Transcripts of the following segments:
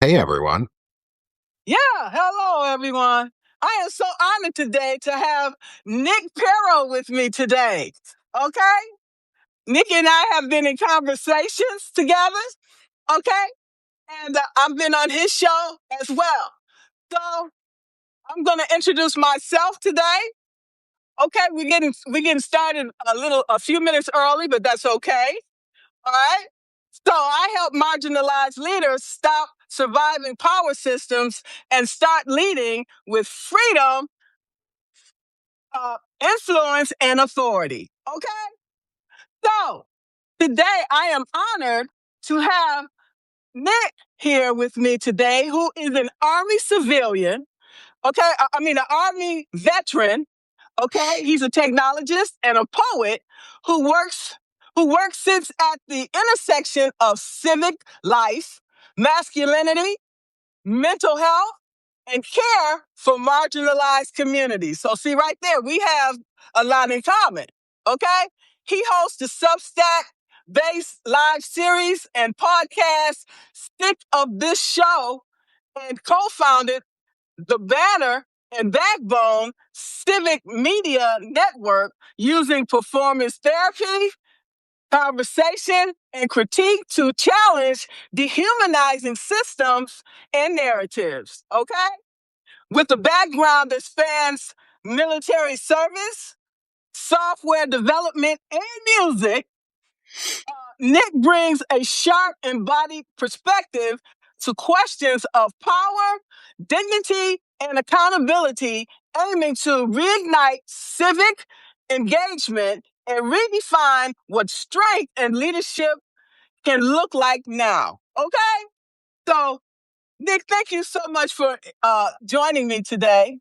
Hey everyone. Yeah, hello everyone. I am so honored today to have Nick Paro with me today. Okay? Nick and I have been in conversations together, okay? And I've been on his show as well. So I'm going to introduce myself today. Okay, we're getting started a few minutes early, but that's okay. All right. So I help marginalized leaders stop surviving power systems and start leading with freedom, influence, and authority. Okay. So today I am honored to have Nick here with me today, who is an Army civilian. Okay. I mean, an Army veteran. Okay. He's a technologist and a poet who works sits at the intersection of civic life, masculinity, mental health, and care for marginalized communities. So, see, right there, we have a lot in common. Okay? He hosts the Substack based live series and podcast Stick of This Show and co founded the Banner and Backbone Civic Media Network using performance therapy, conversation, and critique to challenge dehumanizing systems and narratives. Okay? With a background that spans military service, software development, and music, Nick brings a sharp, embodied perspective to questions of power, dignity, and accountability, aiming to reignite civic engagement and redefine what strength and leadership can look like now. Okay? So, Nick, thank you so much for joining me today.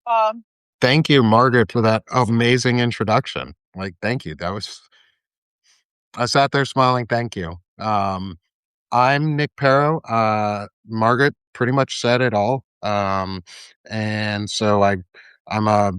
Um, Thank you, Margaret, for that amazing introduction. Thank you. I sat there smiling. Thank you. I'm Nick Paro. Margaret pretty much said it all. I'm a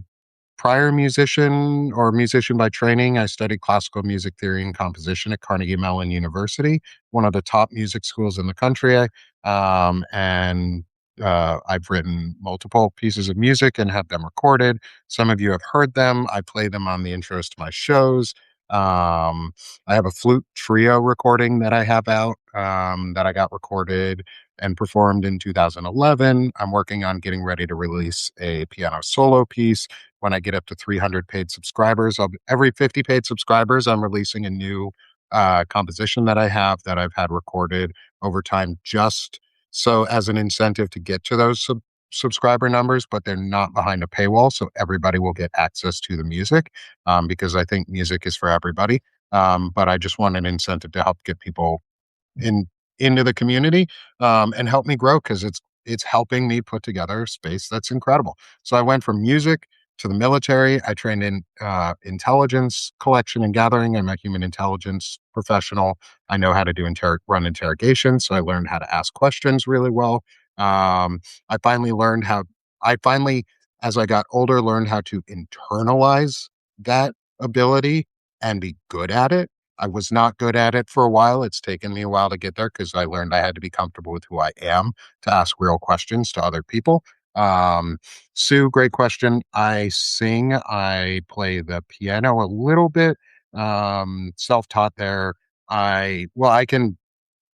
prior musician or musician by training. I studied classical music theory and composition at Carnegie Mellon University, one of the top music schools in the country. And I've written multiple pieces of music and have them recorded. Some of you have heard them. I play them on the intros to my shows. I have a flute trio recording that I have out that I got recorded and performed in 2011. I'm working on getting ready to release a piano solo piece when I get up to 300 paid subscribers. Every 50 paid subscribers, I'm releasing a new composition that I have that I've had recorded over time just so as an incentive to get to those subscriber numbers, but they're not behind a paywall. So everybody will get access to the music because I think music is for everybody. But I just want an incentive to help get people in into the community and help me grow because it's helping me put together a space that's incredible. So I went from music to the military. I trained in intelligence collection and gathering. I'm a human intelligence professional. I know how to run interrogations, so I learned how to ask questions really well. Um, I finally learned how. I finally, as I got older, learned how to internalize that ability and be good at it. I was not good at it for a while. It's taken me a while to get there because I learned I had to be comfortable with who I am to ask real questions to other people. Um, Sue, great question. I sing, I play the piano a little bit, self-taught there. I can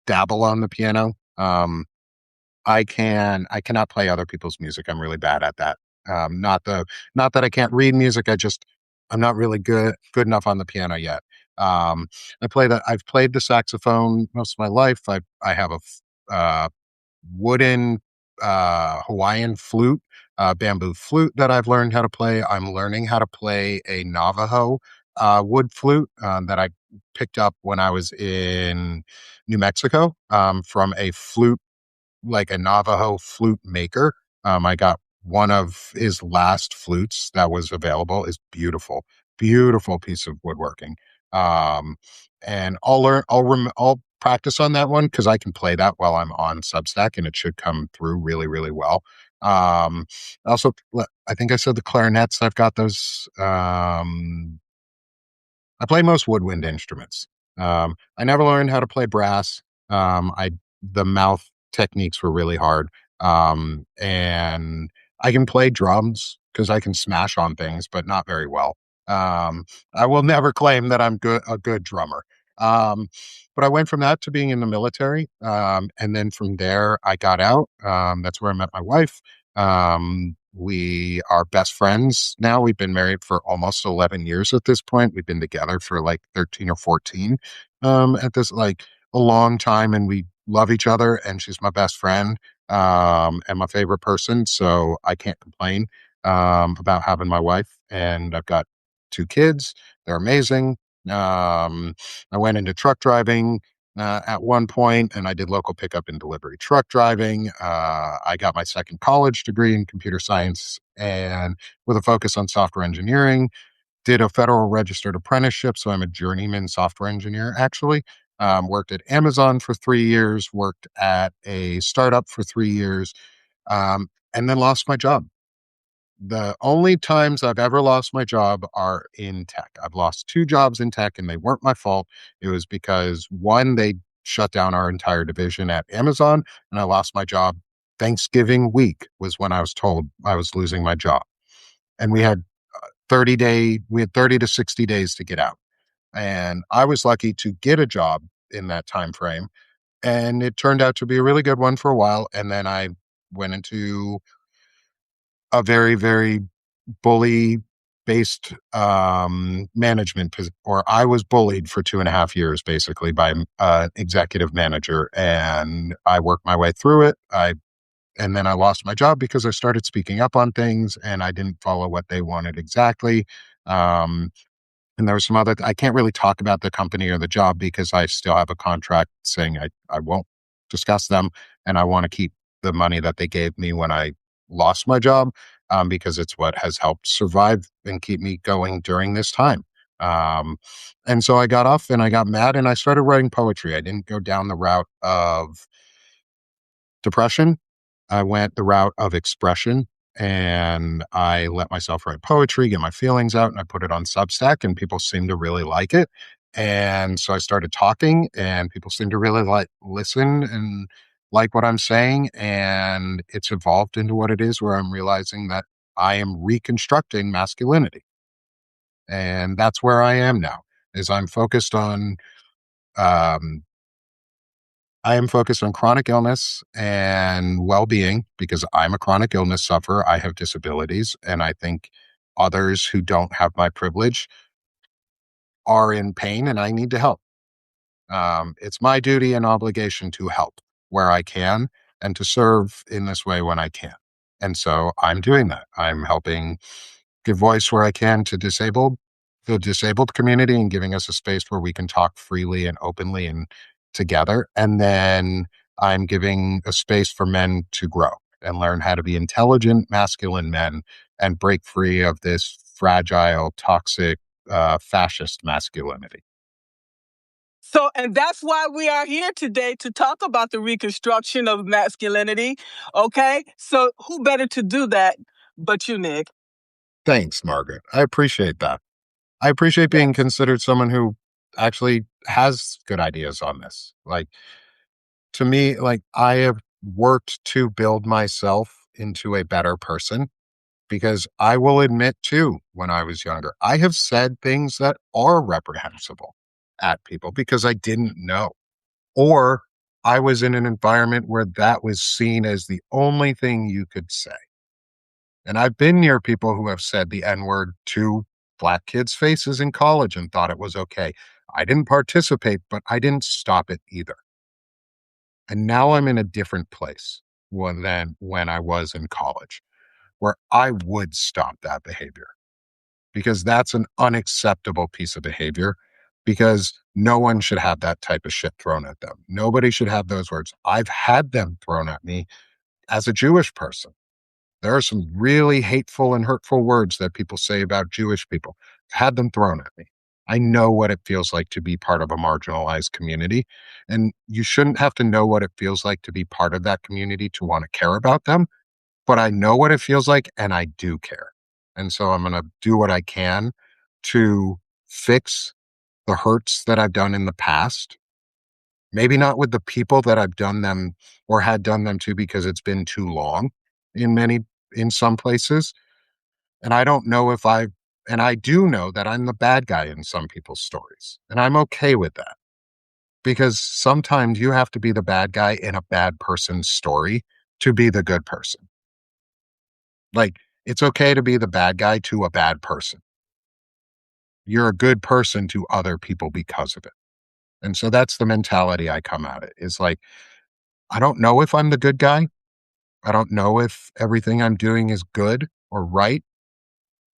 dabble on the piano. I cannot play other people's music. I'm really bad at that. Not that I can't read music. I'm not really good enough on the piano yet. Um, I've played the saxophone most of my life. I have a wooden Hawaiian flute, bamboo flute that I've learned how to play. I'm learning how to play a Navajo wood flute that I picked up when I was in New Mexico from a flute like a Navajo flute maker. I got one of his last flutes that was available. Is beautiful, beautiful piece of woodworking. Um, and I'll practice on that one because I can play that while I'm on Substack, and it should come through really, really well. Um, also, I think I said the clarinets. I've got those. I play most woodwind instruments. I never learned how to play brass. I the mouth techniques were really hard. And I can play drums because I can smash on things, but not very well. Um, I will never claim that I'm a good drummer. Um, but I went from that to being in the military. And then from there, I got out. That's where I met my wife. We are best friends now. We've been married for almost 11 years at this point. We've been together for like 13 or 14 at this, like a long time, and we love each other. And she's my best friend and my favorite person. So I can't complain about having my wife. And I've got two kids. They're amazing. I went into truck driving at one point, and I did local pickup and delivery truck driving. I got my second college degree in computer science and with a focus on software engineering. Did a federal registered apprenticeship, so I'm a journeyman software engineer. Actually, worked at Amazon for 3 years. Worked at a startup for 3 years, and then lost my job. The only times I've ever lost my job are in tech. I've lost two jobs in tech, and they weren't my fault. It was because one, they shut down our entire division at Amazon, and I lost my job. Thanksgiving week was when I was told I was losing my job. And we had 30 to 60 days to get out. And I was lucky to get a job in that time frame. And it turned out to be a really good one for a while. And then I went into a very, very bully based management, or I was bullied for 2.5 years basically by an executive manager, and I worked my way through it. And then I lost my job because I started speaking up on things and I didn't follow what they wanted exactly. Um, and there was some other, I can't really talk about the company or the job because I still have a contract saying I won't discuss them. And I want to keep the money that they gave me when I lost my job, because it's what has helped survive and keep me going during this time. Um, and so I got off and I got mad and I started writing poetry. I didn't go down the route of depression. I went the route of expression, and I let myself write poetry, get my feelings out, and I put it on Substack, and people seem to really like it. And so I started talking, and people seem to really like listen and like what I'm saying. And it's evolved into what it is, where I'm realizing that I am reconstructing masculinity. And that's where I am now, is um, I am focused on chronic illness and well being because I'm a chronic illness sufferer. I have disabilities. And I think others who don't have my privilege are in pain and I need to help. It's my duty and obligation to help where I can and to serve in this way when I can. And so I'm doing that. I'm helping give voice where I can to the disabled community and giving us a space where we can talk freely and openly and together. And then I'm giving a space for men to grow and learn how to be intelligent, masculine men and break free of this fragile, toxic, fascist masculinity. So, and that's why we are here today to talk about the reconstruction of masculinity. Okay. So, who better to do that but you, Nick? Thanks, Margaret. I appreciate that. I appreciate being Yes. considered someone who actually has good ideas on this. Like, to me, like I have worked to build myself into a better person because I will admit too, when I was younger, I have said things that are reprehensible at people because I didn't know. Or I was in an environment where that was seen as the only thing you could say. And I've been near people who have said the N word to Black kids' faces in college and thought it was okay. I didn't participate, but I didn't stop it either. And now I'm in a different place than when I was in college, where I would stop that behavior because that's an unacceptable piece of behavior because no one should have that type of shit thrown at them. Nobody should have those words. I've had them thrown at me as a Jewish person. There are some really hateful and hurtful words that people say about Jewish people. I've had them thrown at me. I know what it feels like to be part of a marginalized community. And you shouldn't have to know what it feels like to be part of that community to want to care about them. But I know what it feels like and I do care. And so I'm going to do what I can to fix the hurts that I've done in the past, Maybe not with the people that I've done them or had done them to because it's been too long in many in some places. And I don't know if I and I do know that I'm the bad guy in some people's stories. And I'm okay with that because sometimes you have to be the bad guy in a bad person's story to be the good person. Like, it's okay to be the bad guy to a bad person. You're a good person to other people because of it. And so that's the mentality I come at it is like, I don't know if I'm the good guy. I don't know if everything I'm doing is good or right,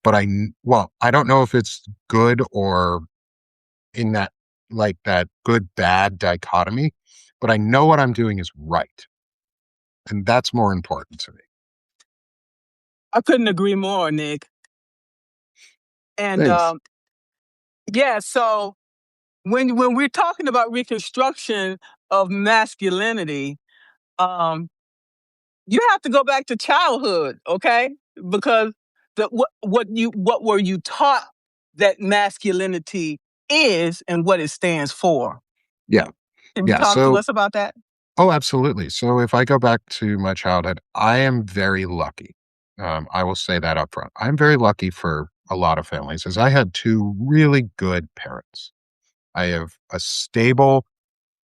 but well, I don't know if it's good or in that like that good bad dichotomy, but I know what I'm doing is right. And that's more important to me. I couldn't agree more, Nick. And Thanks. yeah, so when we're talking about reconstruction of masculinity, um, you have to go back to childhood, okay? Because what were you taught that masculinity is and what it stands for? Yeah. Can you Yeah. talk to So, us about that? oh, absolutely. So if I go back to my childhood, I am very lucky. I will say that up front. I'm very lucky for a lot of families as I had two really good parents. I have a stable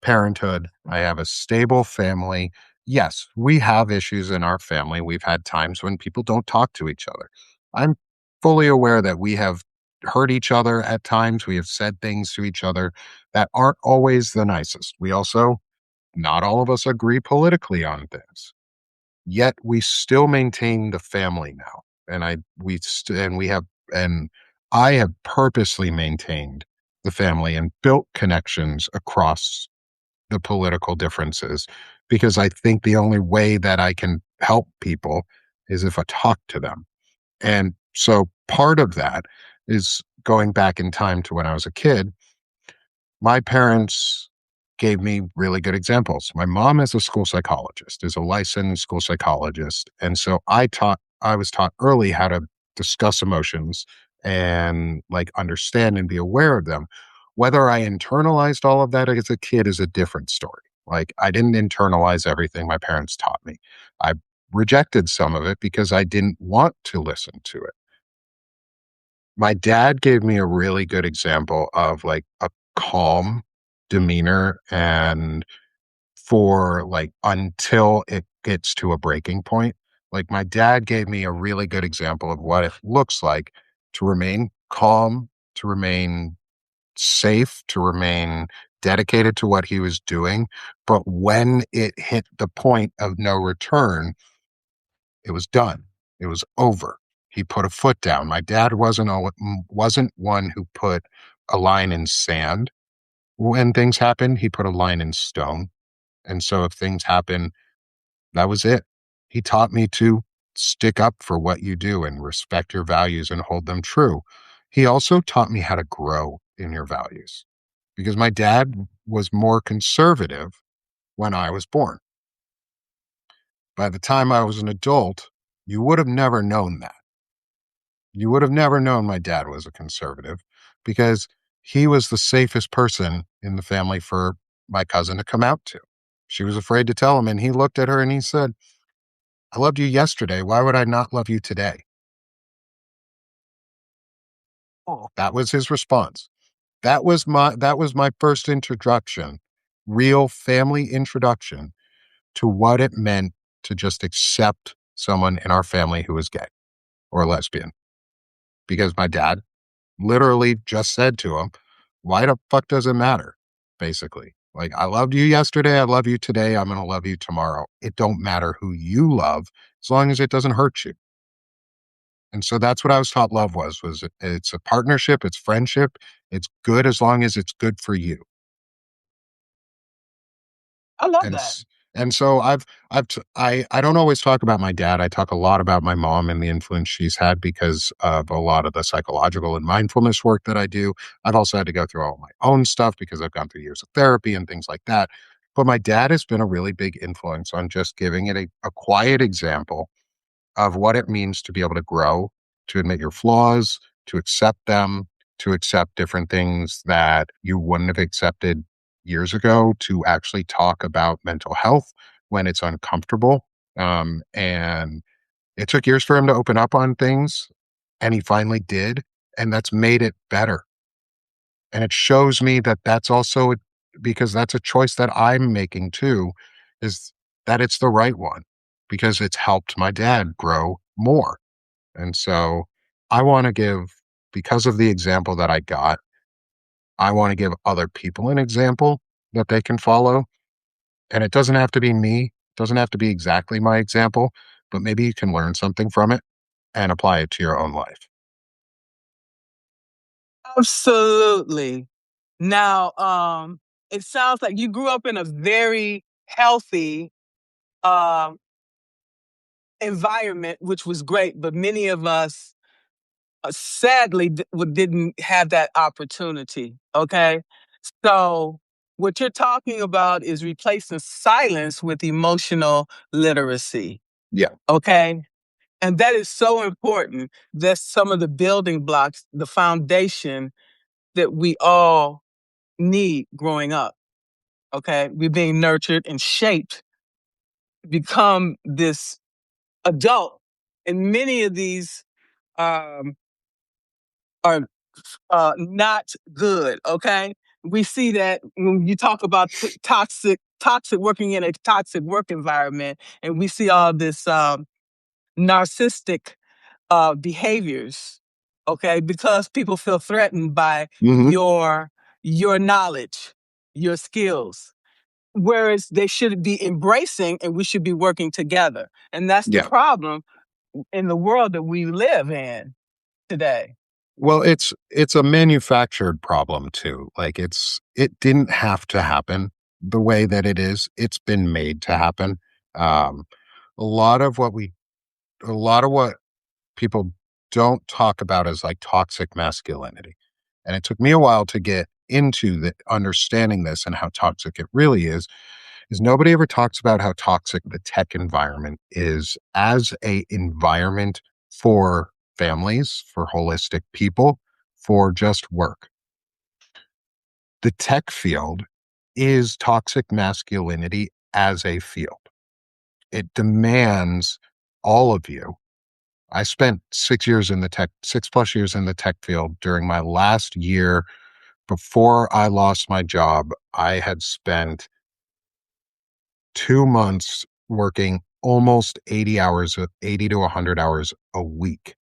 parenthood. I have a stable family. Yes, we have issues in our family. We've had times when people don't talk to each other. I'm fully aware that we have hurt each other at times. We have said things to each other that aren't always the nicest. We also, not all of us agree politically on things. Yet we still maintain the family now. And we have, and I have purposely maintained the family and built connections across the political differences because I think the only way that I can help people is if I talk to them. And so part of that is going back in time to when I was a kid. My parents gave me really good examples. My mom is a school psychologist, is a licensed school psychologist. And so I was taught early how to discuss emotions and like understand and be aware of them. Whether I internalized all of that as a kid is a different story. Like I didn't internalize everything my parents taught me. I rejected some of it because I didn't want to listen to it. My dad gave me a really good example of like a calm demeanor and for like until it gets to a breaking point. Like my dad gave me a really good example of what it looks like to remain calm, to remain safe, to remain dedicated to what he was doing. But when it hit the point of no return, it was done. It was over. He put a foot down. My dad wasn't one who put a line in sand when things happened. He put a line in stone. And so if things happen, that was it. He taught me to stick up for what you do and respect your values and hold them true. He also taught me how to grow in your values because my dad was more conservative when I was born. By the time I was an adult, you would have never known that. You would have never known my dad was a conservative because he was the safest person in the family for my cousin to come out to. She was afraid to tell him, and he looked at her and he said, I loved you yesterday. Why would I not love you today? Oh, that was his response. That was my first introduction, real family introduction to what it meant to just accept someone in our family who was gay or lesbian. Because my dad literally just said to him, why the fuck does it matter? Basically. Like I loved you yesterday, I love you today, I'm gonna love you tomorrow. It don't matter who you love as long as it doesn't hurt you. And so that's what I was taught love was it's a partnership, it's friendship, it's good as long as it's good for you. I love And that. s and so I don't always talk about my dad, I talk a lot about my mom and the influence she's had because of a lot of the psychological and mindfulness work that I do. I've also had to go through all my own stuff because I've gone through years of therapy and things like that. But my dad has been a really big influence on just giving it a quiet example of what it means to be able to grow, to admit your flaws, to accept them, to accept different things that you wouldn't have accepted years ago to actually talk about mental health when it's uncomfortable. And it took years for him to open up on things, and he finally did. And that's made it better. And it shows me that that's also because that's a choice that I'm making too, is that it's the right one because it's helped my dad grow more. And so I want to give, because of the example that I got, I want to give other people an example that they can follow. And it doesn't have to be me, doesn't have to be exactly my example, but maybe you can learn something from it and apply it to your own life. Absolutely. Now, it sounds like you grew up in a very healthy um, environment, which was great, but many of us sadly didn't have that opportunity. Okay. So, what you're talking about is replacing silence with emotional literacy. Yeah. Okay. And that is so important. That's some of the building blocks, the foundation that we all need growing up. Okay. We're being nurtured and shaped to become this adult. And many of these um, are not good. Okay. We see that when you talk about toxic working in a toxic work environment, and we see all this narcissistic behaviors. Okay. Because people feel threatened by Hmm. your knowledge, your skills. Whereas they should be embracing and we should be working together. And that's the Yeah. problem in the world that we live in today. Well, it's a manufactured problem too. Like it didn't have to happen the way that it is. It's been made to happen. Um, a lot of what we a lot of what people don't talk about is like toxic masculinity. And it took me a while to get into the understanding this and how toxic it really is nobody ever talks about how toxic the tech environment is as a environment for families, for holistic people, for just work. The tech field is toxic masculinity as a field. It demands all of you. I spent 6 plus years in the tech field. During my last year before I lost my job, I had spent 2 months working almost 80 hours, 80 to 100 hours a week.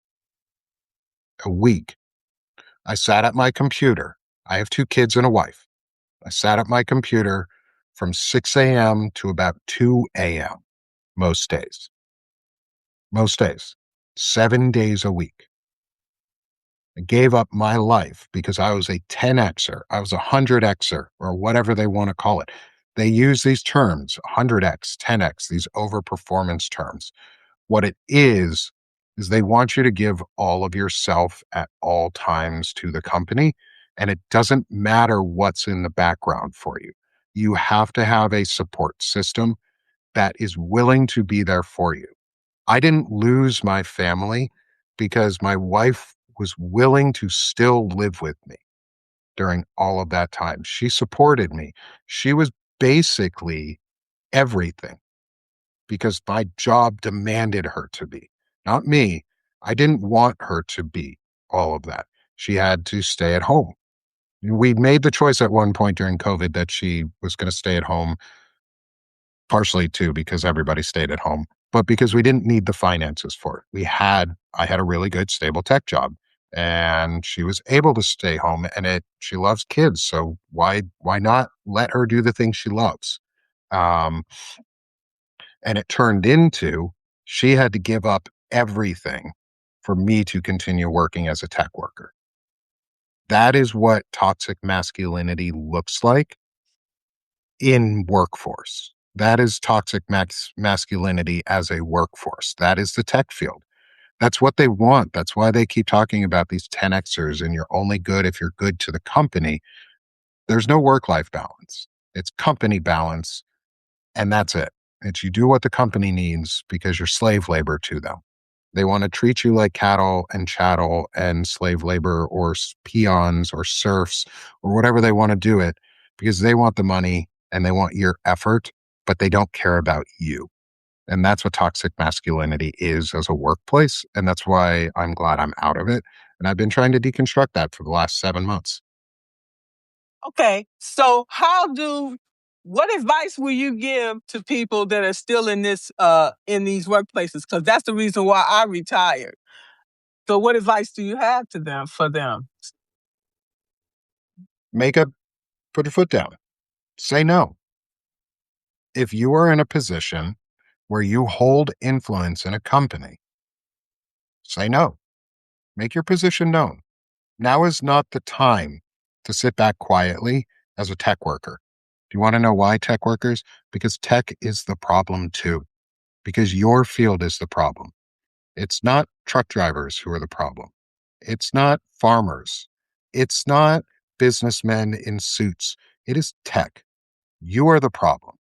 A week. I sat at my computer. I have 2 kids and a wife. I sat at my computer from 6 a.m. to about 2 a.m. most days. Most days. 7 days a week. I gave up my life because I was a 10Xer. I was a 100Xer or whatever they want to call it. They use these terms, 100X, 10X, these overperformance terms. What it is they want you to give all of yourself at all times to the company, and it doesn't matter what's in the background for you. You have to have a support system that is willing to be there for you. I didn't lose my family because my wife was willing to still live with me during all of that time. She supported me. She was basically everything because my job demanded her to be, not me. I didn't want her to be all of that. She had to stay at home. We made the choice at one point during COVID that she was going to stay at home, partially too because everybody stayed at home, but because we didn't need the finances for it. I had a really good, stable tech job, and she was able to stay home. And she loves kids, so why not let her do the things she loves? Um, And it turned into she had to give up everything for me to continue working as a tech worker. That is what toxic masculinity looks like in workforce. That is toxic masculinity as a workforce. That is the tech field. That's what they want. That's why they keep talking about these 10Xers and you're only good if you're good to the company. There's no work life balance. It's company balance. And that's it. It's you do what the company needs because you're slave labor to them. They want to treat you like cattle and chattel and slave labor or peons or serfs or whatever they want to do it because they want the money and they want your effort, but they don't care about you. And that's what toxic masculinity is as a workplace. And that's why I'm glad I'm out of it. And I've been trying to deconstruct that for the last 7 months. Okay, so what advice will you give to people that are still in these workplaces? Because that's the reason why I retired. So what advice do you have to them for them? Make a Put your foot down. Say no. If you are in a position where you hold influence in a company, say no. Make your position known. Now is not the time to sit back quietly as a tech worker. Do you want to know why, tech workers? Because tech is the problem too, because your field is the problem. It's not truck drivers who are the problem. It's not farmers. It's not businessmen in suits. It is tech. You are the problem.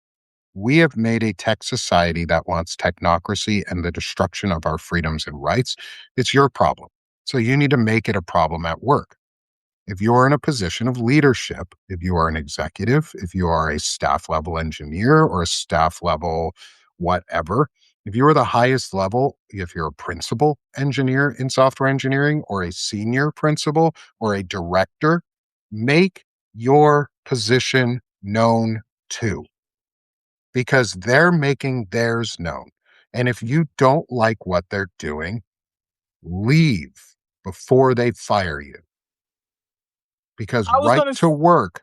We have made a tech society that wants technocracy and the destruction of our freedoms and rights. It's your problem. So you need to make it a problem at work. If you are in a position of leadership, if you are an executive, if you are a staff level engineer or a staff level whatever, if you are the highest level, if you're a principal engineer in software engineering or a senior principal or a director, make your position known too, because they're making theirs known. And if you don't like what they're doing, leave before they fire you, because I was right going to to work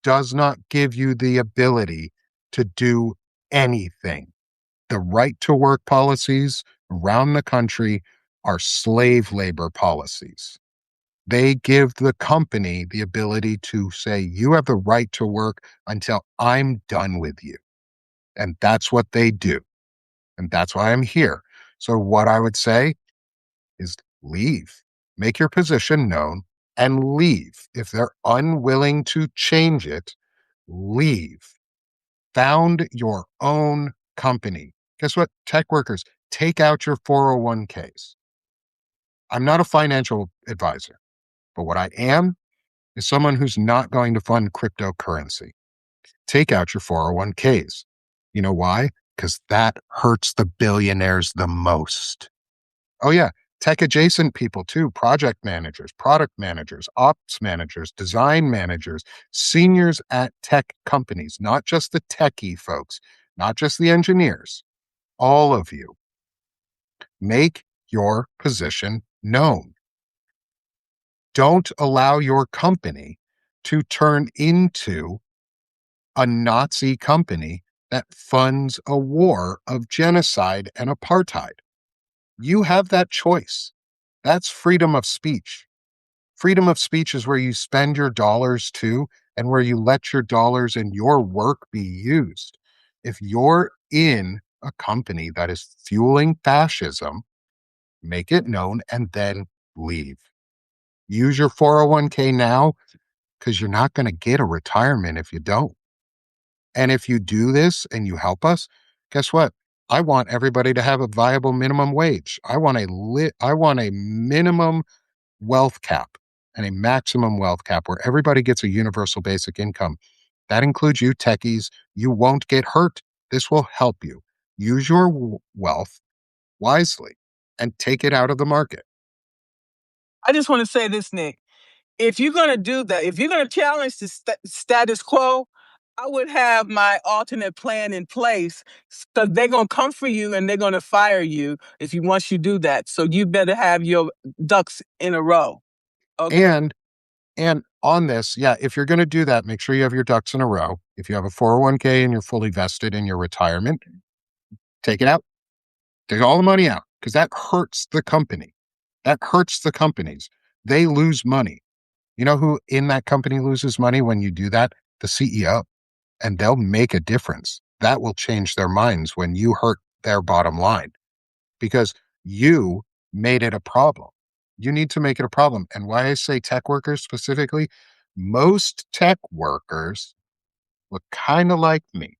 does not give you the ability to do anything. The right to work policies around the country are slave labor policies. They give the company the ability to say, you have the right to work until I'm done with you. And that's what they do. And that's why I'm here. So, what I would say is leave, make your position known and leave. If they're unwilling to change it, leave. Found your own company. Guess what? Tech workers, take out your 401ks. I'm not a financial advisor, but what I am is someone who's not going to fund cryptocurrency. Take out your 401ks. You know why? Because that hurts the billionaires the most. Oh, yeah. Tech adjacent people too, project managers, product managers, ops managers, design managers, seniors at tech companies, not just the techie folks, not just the engineers, all of you. Make your position known. Don't allow your company to turn into a Nazi company that funds a war of genocide and apartheid. You have that choice. That's freedom of speech. Freedom of speech is where you spend your dollars too, and where you let your dollars and your work be used. If you're in a company that is fueling fascism, make it known and then leave. Use your 401k now, because you're not going to get a retirement if you don't. And if you do this and you help us, guess what? I want everybody to have a viable minimum wage. I want a minimum wealth cap and a maximum wealth cap where everybody gets a universal basic income. That includes you techies. You won't get hurt. This will help you. Use your wealth wisely and take it out of the market. I just want to say this, Nick. If you're going to do that, if you're going to challenge the status quo, I would have my alternate plan in place, because they're going to come for you and they're going to fire you if you once you do that. So you better have your ducks in a row. Okay. And on this, yeah, if you're going to do that, make sure you have your ducks in a row. If you have a 401k and you're fully vested in your retirement, take it out. Take all the money out, because that hurts the company. That hurts the companies. They lose money. You know who in that company loses money when you do that? The CEO. And they'll make a difference. That will change their minds when you hurt their bottom line, because you made it a problem. You need to make it a problem. And why I say tech workers specifically, most tech workers look kind of like me.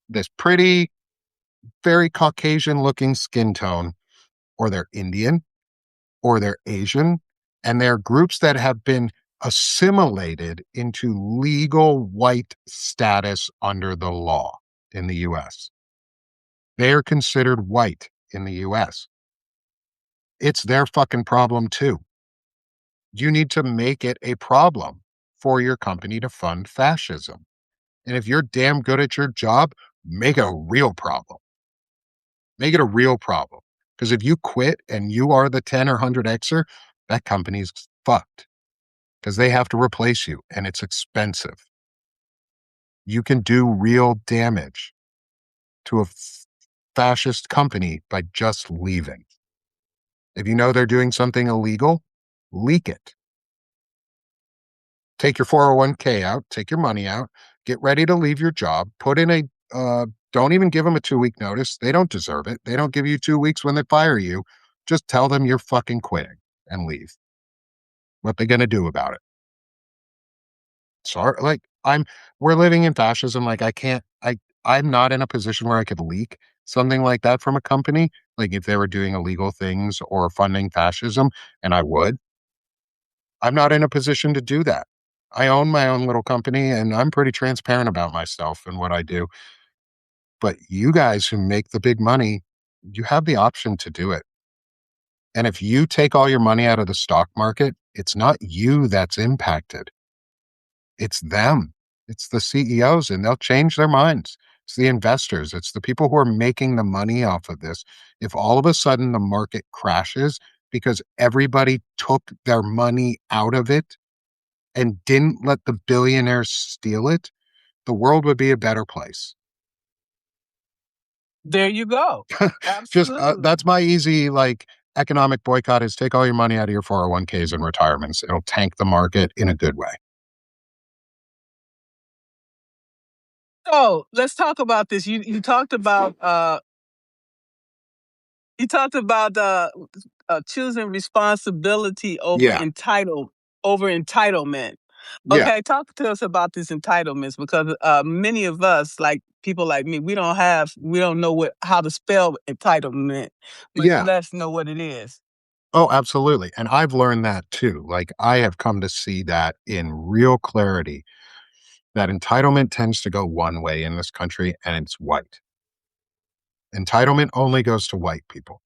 This pretty, very Caucasian looking skin tone, or they're Indian, or they're Asian. And they're groups that have been assimilated into legal white status under the law in the US. They are considered white in the US. It's their fucking problem too. You need to make it a problem for your company to fund fascism. And if you're damn good at your job, make it a real problem. Make it a real problem. Because if you quit and you are the 10 or 100Xer, that company's fucked because they have to replace you and it's expensive. You can do real damage to a fascist company by just leaving. If you know they're doing something illegal, leak it. Take your 401k out, take your money out, get ready to leave your job, put in don't even give them a 2-week notice. They don't deserve it. They don't give you 2 weeks when they fire you. Just tell them you're fucking quitting and leave. What they going to do about it? Sorry, like we're living in fascism. Like I'm not in a position where I could leak something like that from a company. Like if they were doing illegal things or funding fascism, and I would, I'm not in a position to do that. I own my own little company and I'm pretty transparent about myself and what I do. But you guys who make the big money, you have the option to do it. And if you take all your money out of the stock market, it's not you that's impacted. It's them. It's the CEOs, and they'll change their minds. It's the investors. It's the people who are making the money off of this. If all of a sudden the market crashes because everybody took their money out of it and didn't let the billionaires steal it, the world would be a better place. There you go. Just Absolutely. that's my easy economic boycott is take all your money out of your 401ks and retirements. It'll tank the market in a good way. So let's talk about this. You talked about choosing responsibility Yeah. over entitlement. Yeah. Okay, talk to us about these entitlements because many of us, like people like me, we don't know how to spell entitlement, much Yeah. less know what it is. Oh, absolutely. And I've learned that too. Like I have come to see that in real clarity that entitlement tends to go one way in this country and it's white. Entitlement only goes to white people.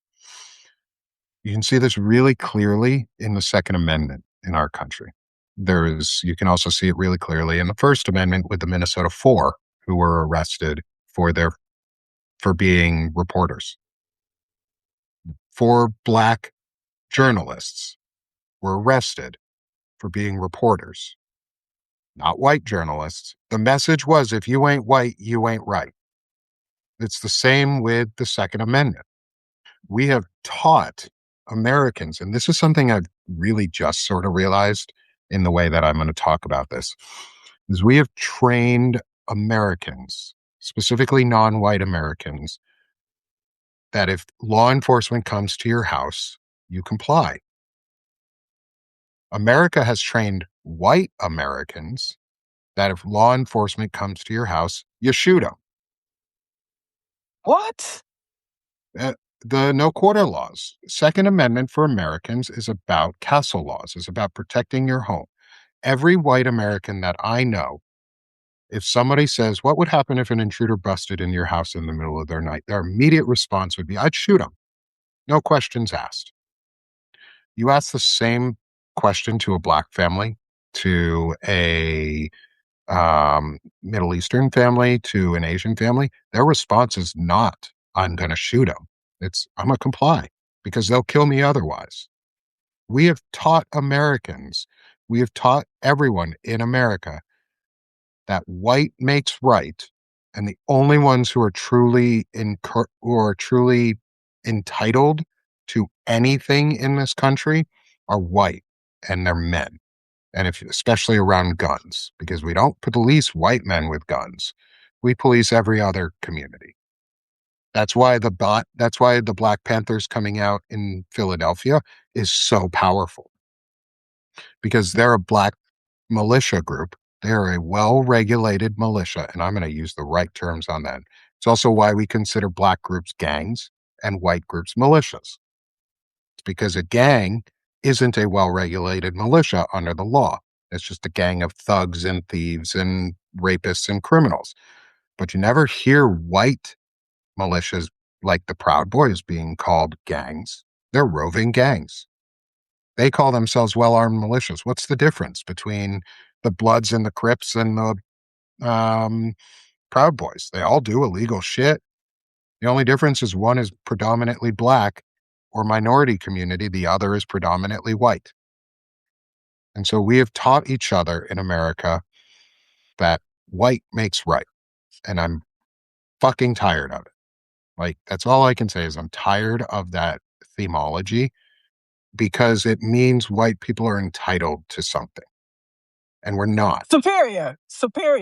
You can see this really clearly in the Second Amendment in our country. You can also see it really clearly in the First Amendment with the Minnesota Four, who were arrested for being reporters. 4 Black journalists were arrested for being reporters, not white journalists. The message was if you ain't white, you ain't right. It's the same with the Second Amendment. We have taught Americans, and this is something I've really just sort of realized in the way that I'm going to talk about this, is we have trained Americans, specifically non-white Americans, that if law enforcement comes to your house, you comply. America has trained white Americans that if law enforcement comes to your house, you shoot them. What? Uh, the no quarter laws, Second Amendment for Americans is about castle laws, is about protecting your home. Every white American that I know, if somebody says, what would happen if an intruder busted in your house in the middle of their night? Their immediate response would be, I'd shoot them. No questions asked. You ask the same question to a Black family, to a Middle Eastern family, to an Asian family, their response is not, I'm going to shoot them. It's, I'm going to comply because they'll kill me otherwise. We have taught Americans, we have taught everyone in America that white makes right, and the only ones who are truly entitled to anything in this country are white, and they're men. And especially around guns, because we don't police white men with guns. We police every other community. That's why the Black Panthers coming out in Philadelphia is so powerful, because they're a Black militia group. They're a well-regulated militia, and I'm going to use the right terms on that. It's also why we consider Black groups gangs and white groups militias. It's because a gang isn't a well-regulated militia under the law. It's just a gang of thugs and thieves and rapists and criminals. But you never hear white militias like the Proud Boys being called gangs. They're roving gangs. They call themselves well armed militias. What's the difference between the Bloods and the Crips and the Proud Boys? They all do illegal shit. The only difference is one is predominantly black or minority community, the other is predominantly white. And so we have taught each other in America that white makes right. And I'm fucking tired of it. Like, that's all I can say is I'm tired of that themology because it means white people are entitled to something and we're not. Superior.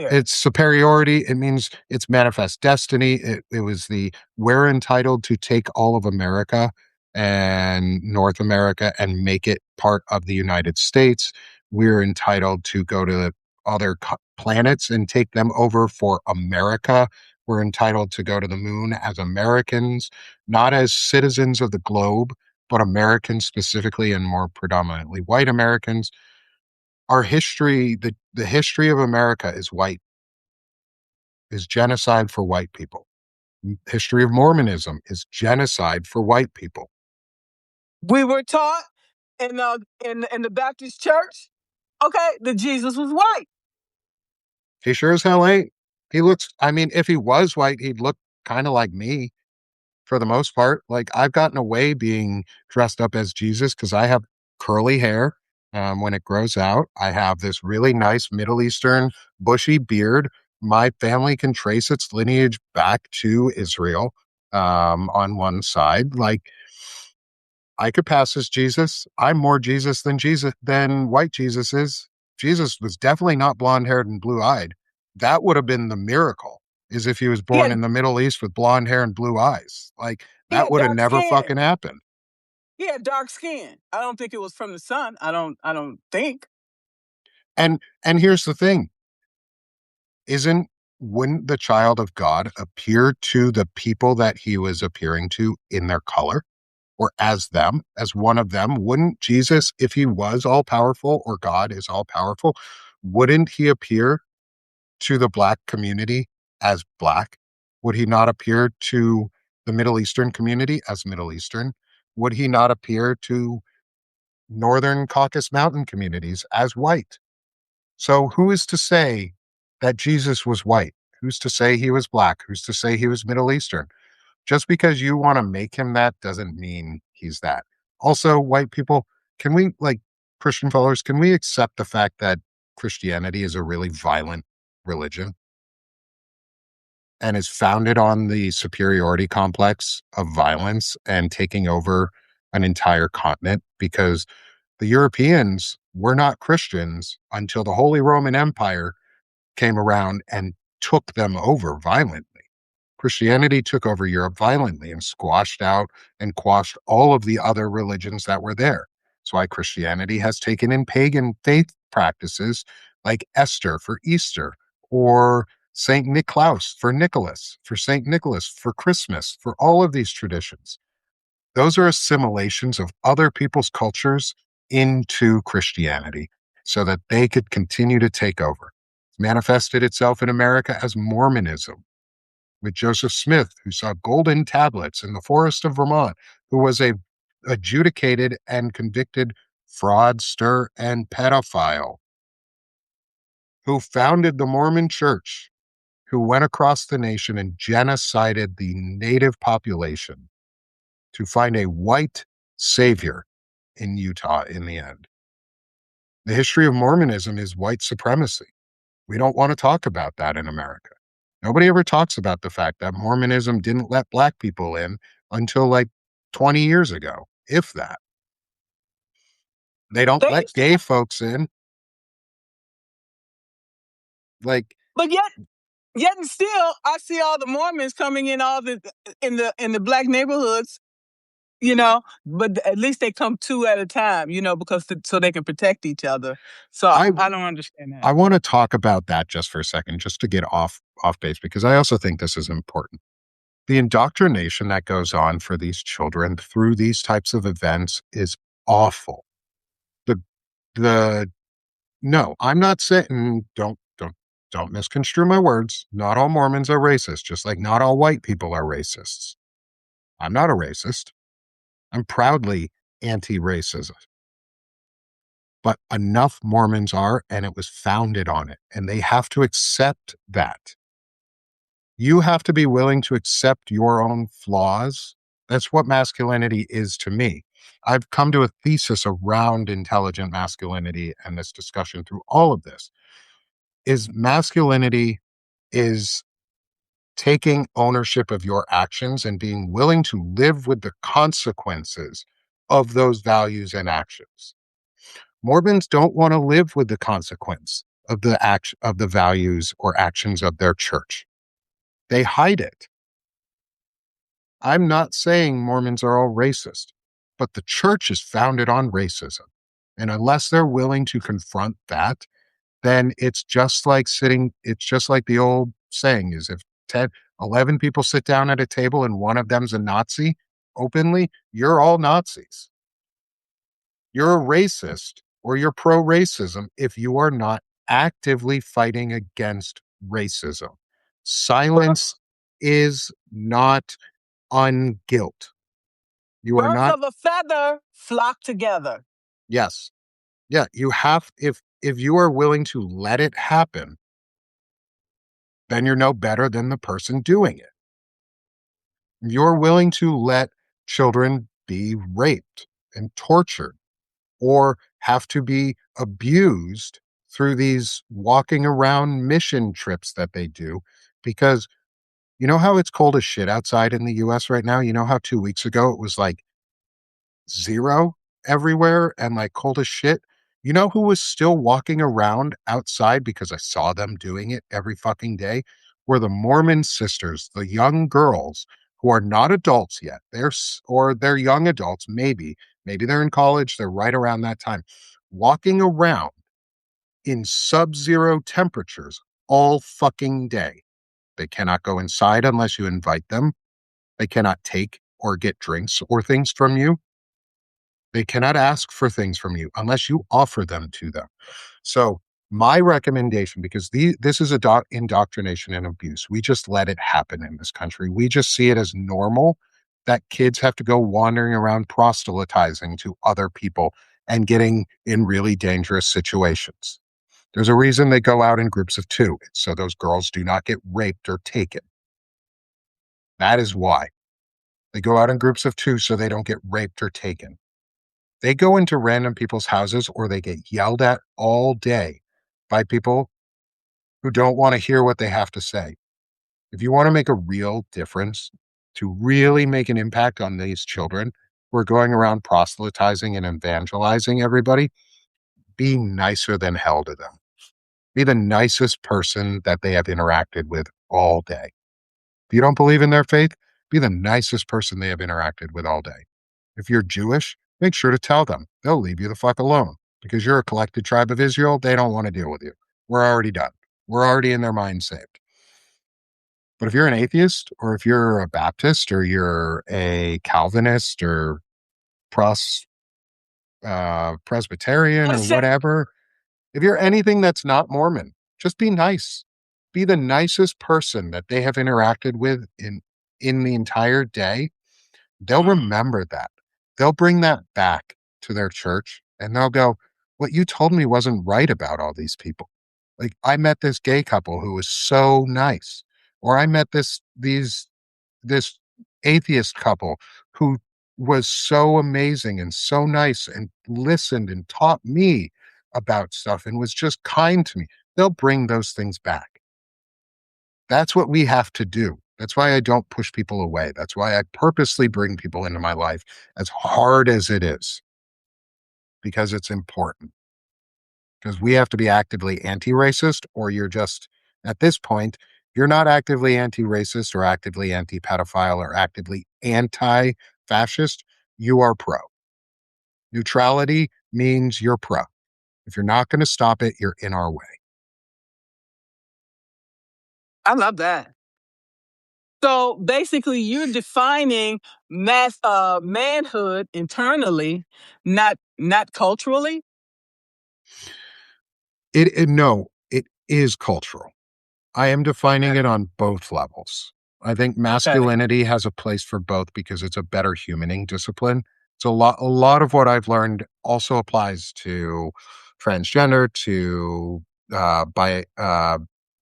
It's superiority. It means it's manifest destiny. It was the we're entitled to take all of America and North America and make it part of the United States. We're entitled to go to the other planets and take them over for America. We're entitled to go to the moon as Americans, not as citizens of the globe, but Americans specifically, and more predominantly white Americans. Our history, the history of America is white, is genocide for white people. History of Mormonism is genocide for white people. We were taught in the Baptist church, okay, that Jesus was white. He sure as hell ain't. He looks, I mean, if he was white, he'd look kind of like me for the most part. Like, I've gotten away being dressed up as Jesus because I have curly hair. When it grows out, I have this really nice Middle Eastern bushy beard. My family can trace its lineage back to Israel on one side. Like, I could pass as Jesus. I'm more Jesus than white Jesus is. Jesus was definitely not blonde haired and blue eyed. That would have been the miracle, is if he was He born had in the Middle East with blonde hair and blue eyes. Like, he that had would have dark never skin. fucking happened. He had dark skin. I don't think it was from the sun. I don't think. And here's the thing. Isn't Wouldn't the child of God appear to the people that he was appearing to in their color or as them, as one of them? Wouldn't Jesus, if he was all powerful or God is all powerful, wouldn't he appear to the black community as black? Would he not appear to the Middle Eastern community as Middle Eastern? Would he not appear to Northern Caucasus Mountain communities as white? So who is to say that Jesus was white? Who's to say he was black? Who's to say he was Middle Eastern? Just because you want to make him that doesn't mean he's that. Also, white people, can we, like Christian followers, can we accept the fact that Christianity is a really violent religion and is founded on the superiority complex of violence and taking over an entire continent? Because the Europeans were not Christians until the Holy Roman Empire came around and took them over violently. Christianity took over Europe violently and squashed out and quashed all of the other religions that were there. That's why Christianity has taken in pagan faith practices like Esther for Easter, or St. Niklaus for Nicholas, for St. Nicholas for Christmas, for all of these traditions. Those are assimilations of other people's cultures into Christianity so that they could continue to take over. It's manifested itself in America as Mormonism, with Joseph Smith, who saw golden tablets in the forest of Vermont, who was a adjudicated and convicted fraudster and pedophile, who founded the Mormon Church, who went across the nation and genocided the native population to find a white savior in Utah in the end. The history of Mormonism is white supremacy. We don't want to talk about that in America. Nobody ever talks about the fact that Mormonism didn't let black people in until like 20 years ago, if that. They don't They let used to gay have, folks in. Like, but yet and still, I see all the Mormons coming in all the black neighborhoods, but at least they come two at a time, because so they can protect each other. So I I don't understand I that. want to talk about that just for a second, just to get off base, because I also think this is important. The indoctrination that goes on for these children through these types of events is awful. The the No, I'm not saying don't misconstrue my words. Not all Mormons are racist, just like not all white people are racists. I'm not a racist. I'm proudly anti-racism. But enough Mormons are, and it was founded on it. And they have to accept that. You have to be willing to accept your own flaws. That's what masculinity is to me. I've come to a thesis around intelligent masculinity and this discussion through all of this is masculinity is taking ownership of your actions and being willing to live with the consequences of those values and actions. Mormons don't want to live with the consequence of the values or actions of their church. They hide it. I'm not saying Mormons are all racist, but the church is founded on racism. And unless they're willing to confront that, then it's just like the old saying is if 10, 11 people sit down at a table and one of them's a Nazi openly, you're all Nazis. You're a racist or you're pro racism if you are not actively fighting against racism. Silence is not unguilt. You are Birds not, of a feather flock together. yes. Yeah, you have, if you are willing to let it happen, then you're no better than the person doing it. You're willing to let children be raped and tortured or have to be abused through these walking around mission trips that they do. Because you know how it's cold as shit outside in the US right now? You know how 2 weeks ago it was like zero everywhere and like cold as shit? You know who was still walking around outside because I saw them doing it every fucking day? Were the Mormon sisters, the young girls who are not adults yet. Or they're young adults, maybe. Maybe they're in college, they're right around that time, walking around in sub-zero temperatures all fucking day. They cannot go inside unless you invite them. They cannot take or get drinks or things from you. They cannot ask for things from you unless you offer them to them. So, my recommendation, because this is indoctrination and abuse, we just let it happen in this country. We just see it as normal that kids have to go wandering around proselytizing to other people and getting in really dangerous situations. There's a reason they go out in groups of two. It's so those girls do not get raped or taken. That is why. They go out in groups of two so they don't get raped or taken. They go into random people's houses or they get yelled at all day by people who don't want to hear what they have to say. If you want to make a real difference, to really make an impact on these children who are going around proselytizing and evangelizing everybody, be nicer than hell to them. Be the nicest person that they have interacted with all day. If you don't believe in their faith, be the nicest person they have interacted with all day. If you're Jewish, make sure to tell them. They'll leave you the fuck alone because you're a collected tribe of Israel. They don't want to deal with you. We're already done. We're already in their mind saved. But if you're an atheist or if you're a Baptist or you're a Calvinist or pros, Presbyterian or whatever, if you're anything that's not Mormon, just be nice. Be the nicest person that they have interacted with in the entire day. They'll remember that. They'll bring that back to their church and they'll go, what you told me wasn't right about all these people. Like I met this gay couple who was so nice, or I met this atheist couple who was so amazing and so nice and listened and taught me about stuff and was just kind to me. They'll bring those things back. That's what we have to do. That's why I don't push people away. That's why I purposely bring people into my life as hard as it is, because it's important. Because we have to be actively anti racist, or you're just, at this point, you're not actively anti racist or actively anti pedophile or actively anti fascist. You are pro. Neutrality means you're pro. If you're not going to stop it, you're in our way. I love that. So basically, you're defining manhood internally, not culturally. No, it is cultural. I am defining Okay. it on both levels. I think Okay. masculinity has a place for both because it's a better humaning discipline. It's a lot of what I've learned also applies to transgender, to by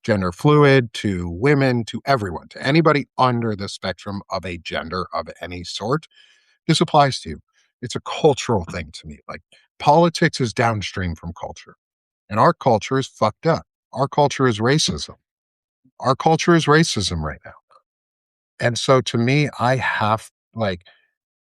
gender fluid, to women, to everyone, to anybody under the spectrum of a gender of any sort. This applies to you. It's a cultural thing to me. Like politics is downstream from culture, and our culture is fucked up. Our culture is racism. Our culture is racism right now. And so to me, I have like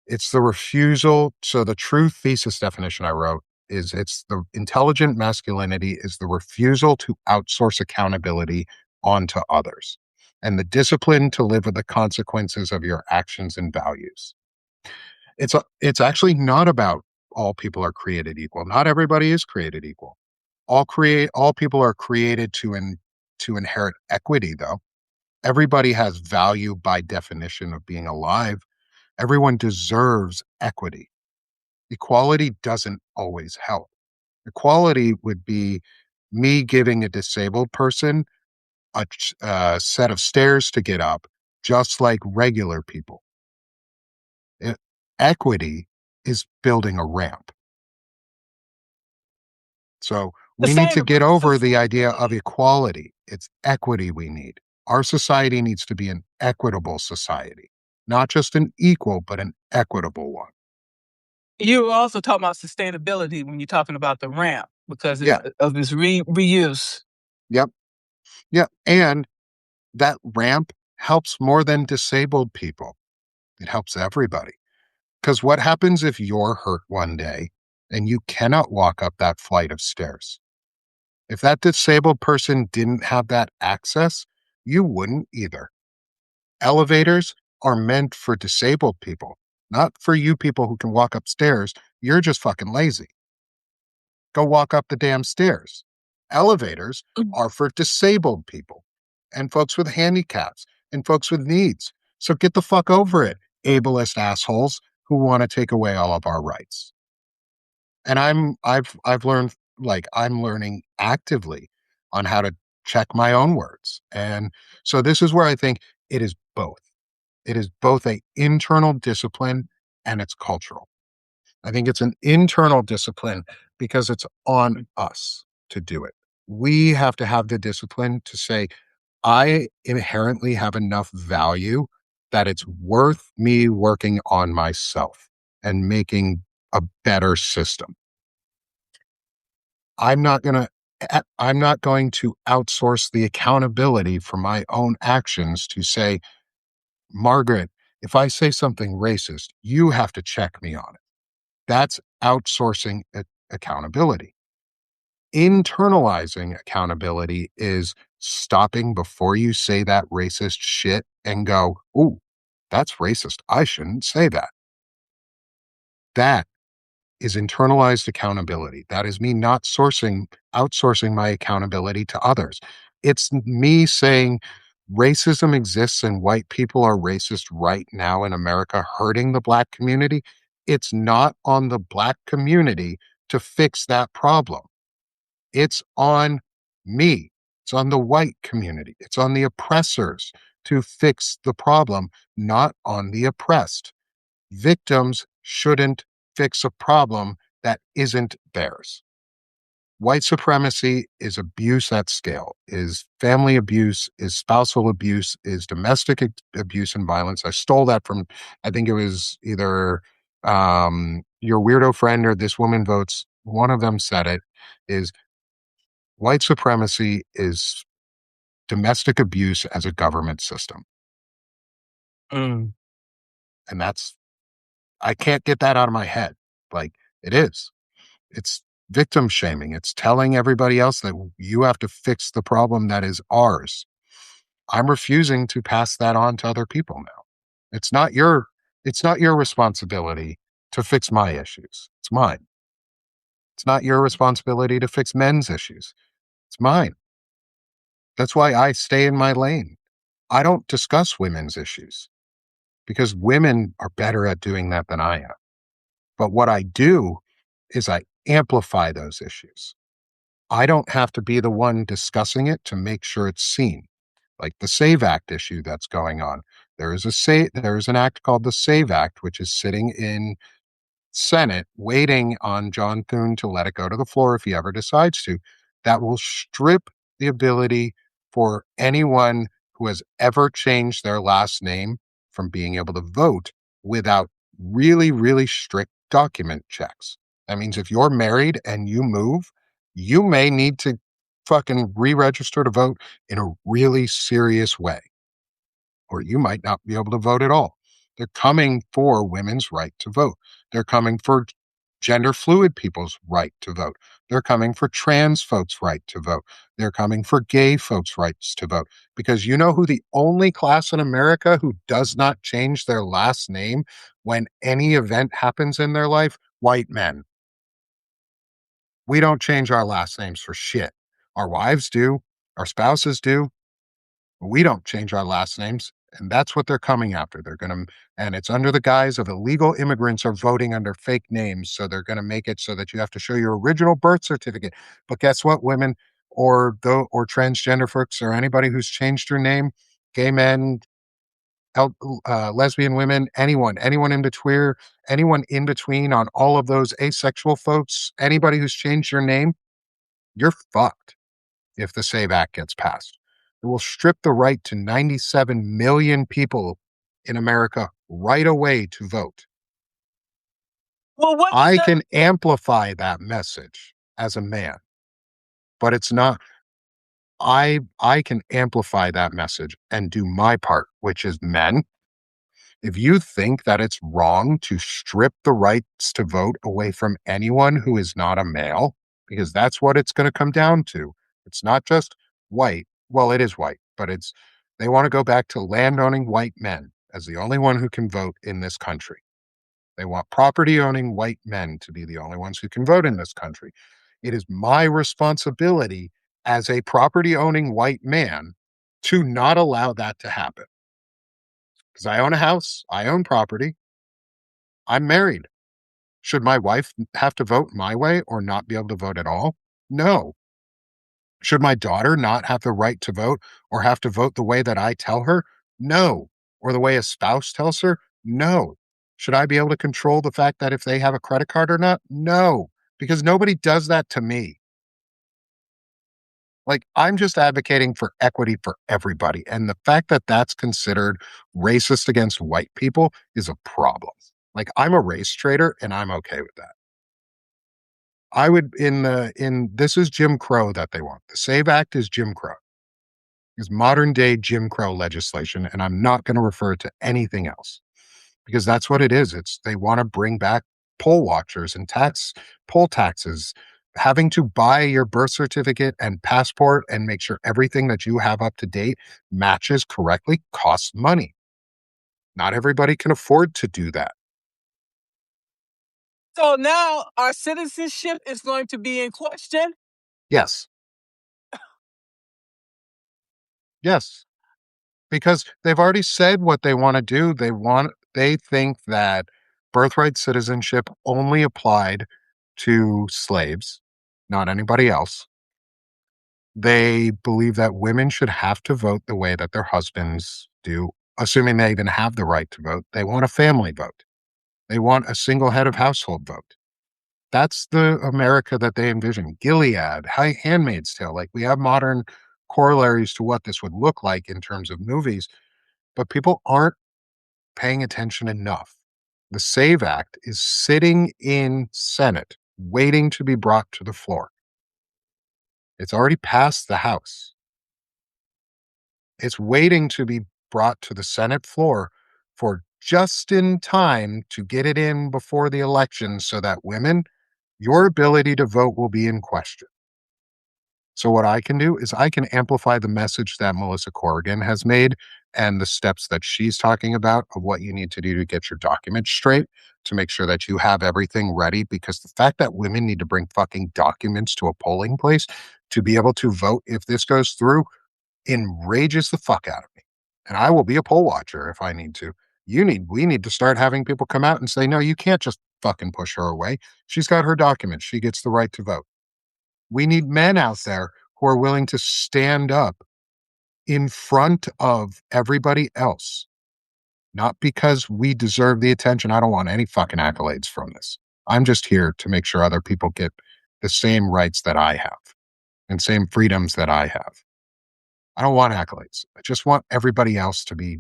it's the refusal. So the true thesis definition I wrote is it's the intelligent masculinity is the refusal to outsource accountability onto others and the discipline to live with the consequences of your actions and values. It's actually not about all people are created equal. Not everybody is created equal. All people are created to inherit equity though. Everybody has value by definition of being alive. Everyone deserves equity. Equality doesn't always help. Equality would be me giving a disabled person a set of stairs to get up, just like regular people. E- Equity is building a ramp. So The we need same. to get over the idea of equality. It's equity we need. Our society needs to be an equitable society, not just an equal, but an equitable one. You were also talking about sustainability when you're talking about the ramp because it's Yeah. of this reuse. Yep. Yep. And that ramp helps more than disabled people. It helps everybody. Because what happens if you're hurt one day and you cannot walk up that flight of stairs? If that disabled person didn't have that access, you wouldn't either. Elevators are meant for disabled people, not for you people who can walk upstairs. You're just fucking lazy. Go walk up the damn stairs. Elevators are for disabled people and folks with handicaps and folks with needs. So get the fuck over it, ableist assholes who want to take away all of our rights. And I've learned like I'm learning actively on how to check my own words. And so this is where I think it is both. It is both a internal discipline and it's cultural. I think it's an internal discipline because it's on us to do it. We have to have the discipline to say, I inherently have enough value that it's worth me working on myself and making a better system. I'm not going to I'm not going to outsource the accountability for my own actions to say, Margaret, if I say something racist, you have to check me on it. That's outsourcing accountability. Internalizing accountability is stopping before you say that racist shit and go, "Ooh, that's racist. I shouldn't say that." That is internalized accountability. That is me not outsourcing my accountability to others. It's me saying racism exists and white people are racist right now in America, hurting the Black community. It's not on the Black community to fix that problem. It's on me. It's on the white community. It's on the oppressors to fix the problem, not on the oppressed. Victims shouldn't fix a problem that isn't theirs. White supremacy is abuse at scale, is family abuse, is spousal abuse, is domestic abuse and violence. I stole that from, I think it was either your weirdo friend or This Woman Votes. One of them said it is white supremacy is domestic abuse as a government system. Mm. And I can't get that out of my head. Like it is. It's victim shaming. It's telling everybody else that you have to fix the problem that is ours. I'm refusing to pass that on to other people now. It's not your it's not your responsibility to fix my issues. It's mine. It's not your responsibility to fix men's issues. It's mine. That's why I stay in my lane. I don't discuss women's issues because women are better at doing that than I am. But what I do is I amplify those issues. I don't have to be the one discussing it to make sure it's seen. Like the SAVE Act issue that's going on. There is an act called the SAVE Act, which is sitting in Senate waiting on John Thune to let it go to the floor if he ever decides to, that will strip the ability for anyone who has ever changed their last name from being able to vote without really, really strict document checks. That means if you're married and you move, you may need to fucking re register to vote in a really serious way, or you might not be able to vote at all. They're coming for women's right to vote. They're coming for gender fluid people's right to vote. They're coming for trans folks' right to vote. They're coming for gay folks' rights to vote. Because you know who the only class in America who does not change their last name when any event happens in their life? White men. We don't change our last names for shit. Our wives do, our spouses do, we don't change our last names. And that's what they're coming after. And it's under the guise of illegal immigrants are voting under fake names. So they're going to make it so that you have to show your original birth certificate. But guess what, women or transgender folks or anybody who's changed their name, gay men, lesbian women, anyone in between on all of those asexual folks, anybody who's changed your name, you're fucked if the SAVE Act gets passed. It will strip the right to 97 million people in America right away to vote. Well, what I the can amplify that message as a man, but it's not I can amplify that message and do my part, which is men. If you think that it's wrong to strip the rights to vote away from anyone who is not a male, because that's what it's going to come down to. It's not just white. Well, it is white, but they want to go back to landowning white men as the only one who can vote in this country. They want property owning white men to be the only ones who can vote in this country. It is my responsibility as a property owning white man to not allow that to happen. Because I own a house, I own property, I'm married. Should my wife have to vote my way or not be able to vote at all? No. Should my daughter not have the right to vote or have to vote the way that I tell her? No. Or the way a spouse tells her? No. Should I be able to control the fact that if they have a credit card or not? No. Because nobody does that to me. Like, I'm just advocating for equity for everybody. And the fact that that's considered racist against white people is a problem. Like, I'm a race trader and I'm okay with that. I would in this is Jim Crow that they want. The SAVE Act is Jim Crow. Is modern day Jim Crow legislation, and I'm not going to refer to anything else because that's what it is. It's they want to bring back poll watchers and poll taxes. Having to buy your birth certificate and passport and make sure everything that you have up to date matches correctly costs money. Not everybody can afford to do that. so now our citizenship is going to be in question? Yes. Yes. Because they've already said what they wanna do. They think that birthright citizenship only applied to slaves, not anybody else. They believe that women should have to vote the way that their husbands do, assuming they even have the right to vote. They want a family vote. They want a single head of household vote. That's the America that they envision. Gilead, Handmaid's Tale, like, we have modern corollaries to what this would look like in terms of movies, but people aren't paying attention enough. The SAVE Act is sitting in Senate waiting to be brought to the floor. It's already passed the House. It's waiting to be brought to the Senate floor for just in time to get it in before the election so that women, your ability to vote will be in question. So what I can do is I can amplify the message that Melissa Corrigan has made and the steps that she's talking about of what you need to do to get your documents straight to make sure that you have everything ready, because the fact that women need to bring fucking documents to a polling place to be able to vote if this goes through enrages the fuck out of me. And I will be a poll watcher if I need to. We need to start having people come out and say, no, you can't just fucking push her away. She's got her documents. She gets the right to vote. We need men out there who are willing to stand up in front of everybody else, not because we deserve the attention. I don't want any fucking accolades from this. I'm just here to make sure other people get the same rights that I have and same freedoms that I have. I don't want accolades. I just want everybody else to be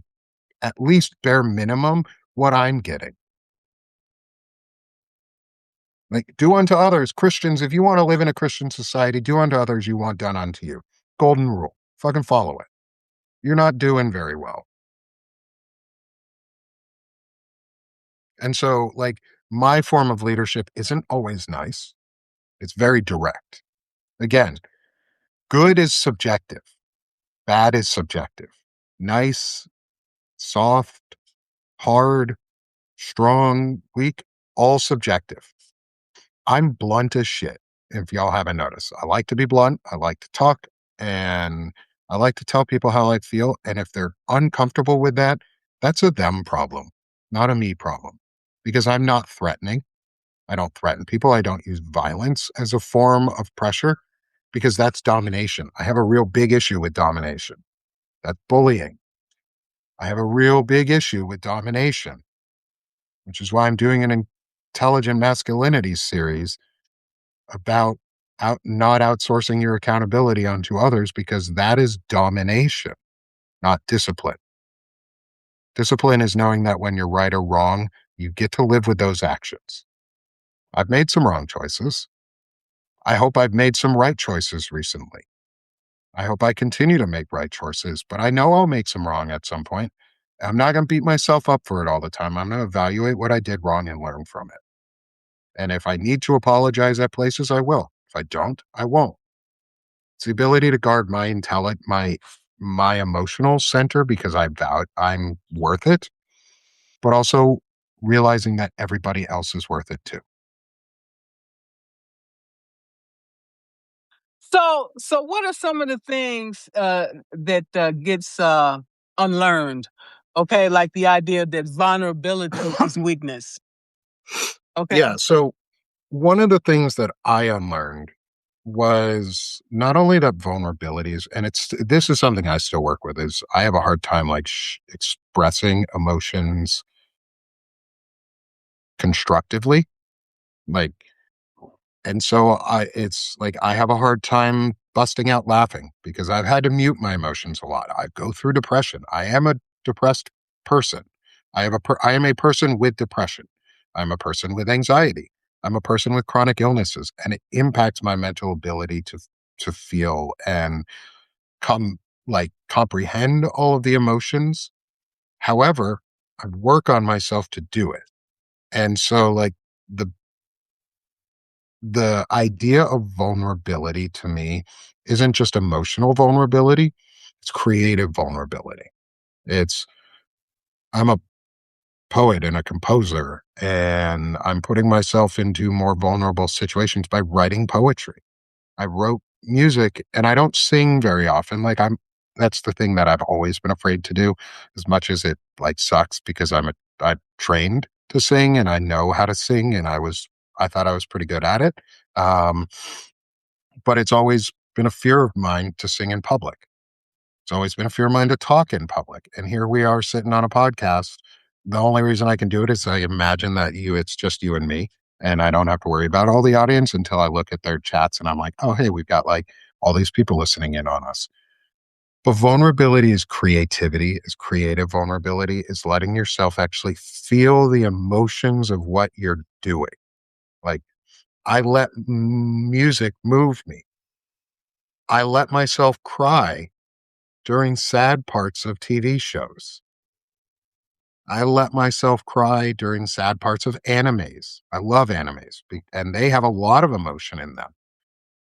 at least bare minimum what I'm getting. Like, do unto others. Christians, if you want to live in a Christian society, do unto others you want done unto you. Golden rule. Fucking follow it. You're not doing very well. And so, like, my form of leadership isn't always nice. It's very direct. Again, good is subjective, bad is subjective. Nice, soft, hard, strong, weak, all subjective. I'm blunt as shit, if y'all haven't noticed. I like to be blunt. I like to talk, and I like to tell people how I feel. And if they're uncomfortable with that, that's a them problem, not a me problem. Because I'm not threatening. I don't threaten people. I don't use violence as a form of pressure because that's domination. I have a real big issue with domination. That's bullying. I have a real big issue with domination, which is why I'm doing an intelligent masculinity series about not outsourcing your accountability onto others because that is domination, not discipline. Discipline is knowing that when you're right or wrong, you get to live with those actions. I've made some wrong choices. I hope I've made some right choices recently. I hope I continue to make right choices, but I know I'll make some wrong at some point. I'm not going to beat myself up for it all the time. I'm going to evaluate what I did wrong and learn from it. And if I need to apologize at places, I will. If I don't, I won't. It's the ability to guard my intellect, my emotional center because I'm worth it, but also realizing that everybody else is worth it too. So what are some of the things that gets unlearned? Okay, like the idea that vulnerability is weakness. Yeah. Okay. So one of the things that I unlearned was not only that vulnerabilities, and this is something I still work with, is I have a hard time like expressing emotions constructively. Like, and so it's like I have a hard time busting out laughing because I've had to mute my emotions a lot. I go through depression. I am a depressed person. I am a person with depression. I'm a person with anxiety. I'm a person with chronic illnesses, and it impacts my mental ability to feel and come comprehend all of the emotions. However, I work on myself to do it. And so like the the idea of vulnerability to me isn't just emotional vulnerability, it's creative vulnerability. It's I'm a poet and a composer, and I'm putting myself into more vulnerable situations by writing poetry. I wrote music and I don't sing very often. That's the thing that I've always been afraid to do, as much as it like sucks because I trained to sing and I know how to sing and I thought I was pretty good at it. Um, but it's always been a fear of mine to sing in public. It's always been a fear of mine to talk in public. And here we are sitting on a podcast. The only reason I can do it is I imagine that it's just you and me. And I don't have to worry about all the audience until I look at their chats and I'm like, oh, hey, we've got like all these people listening in on us. But vulnerability is creativity, is creative vulnerability, is letting yourself actually feel the emotions of what you're doing. Like, I let music move me. I let myself cry during sad parts of TV shows. I let myself cry during sad parts of animes. I love animes, and they have a lot of emotion in them.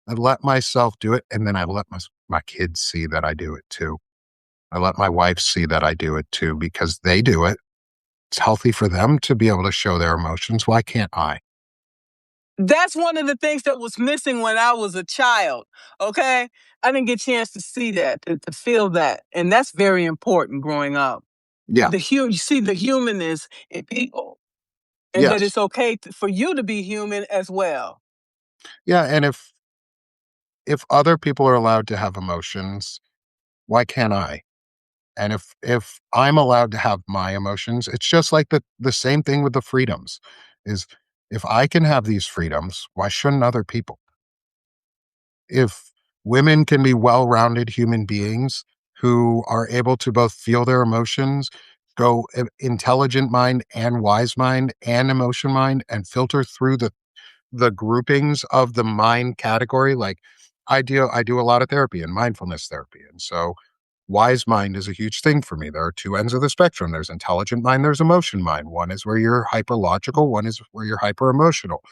I let myself do it, and then I let my kids see that I do it too. I let my wife see that I do it too because they do it. It's healthy for them to be able to show their emotions. Why can't I? That's one of the things that was missing when I was a child. Okay. I didn't get a chance to see that, to feel that. And that's very important growing up. Yeah. You see the humanness in people and that Yes. it's okay for you to be human as well. Yeah. And if other people are allowed to have emotions, why can't I? And if I'm allowed to have my emotions, it's just like the same thing with the freedoms is if I can have these freedoms, why shouldn't other people? If women can be well-rounded human beings who are able to both feel their emotions, go intelligent mind and wise mind and emotion mind and filter through the groupings of the mind category. Like I do a lot of therapy and mindfulness therapy. And so wise mind is a huge thing for me. There are two ends of the spectrum. There's intelligent mind, there's emotion mind. One is where you're hyper logical, one is where you're hyper emotional.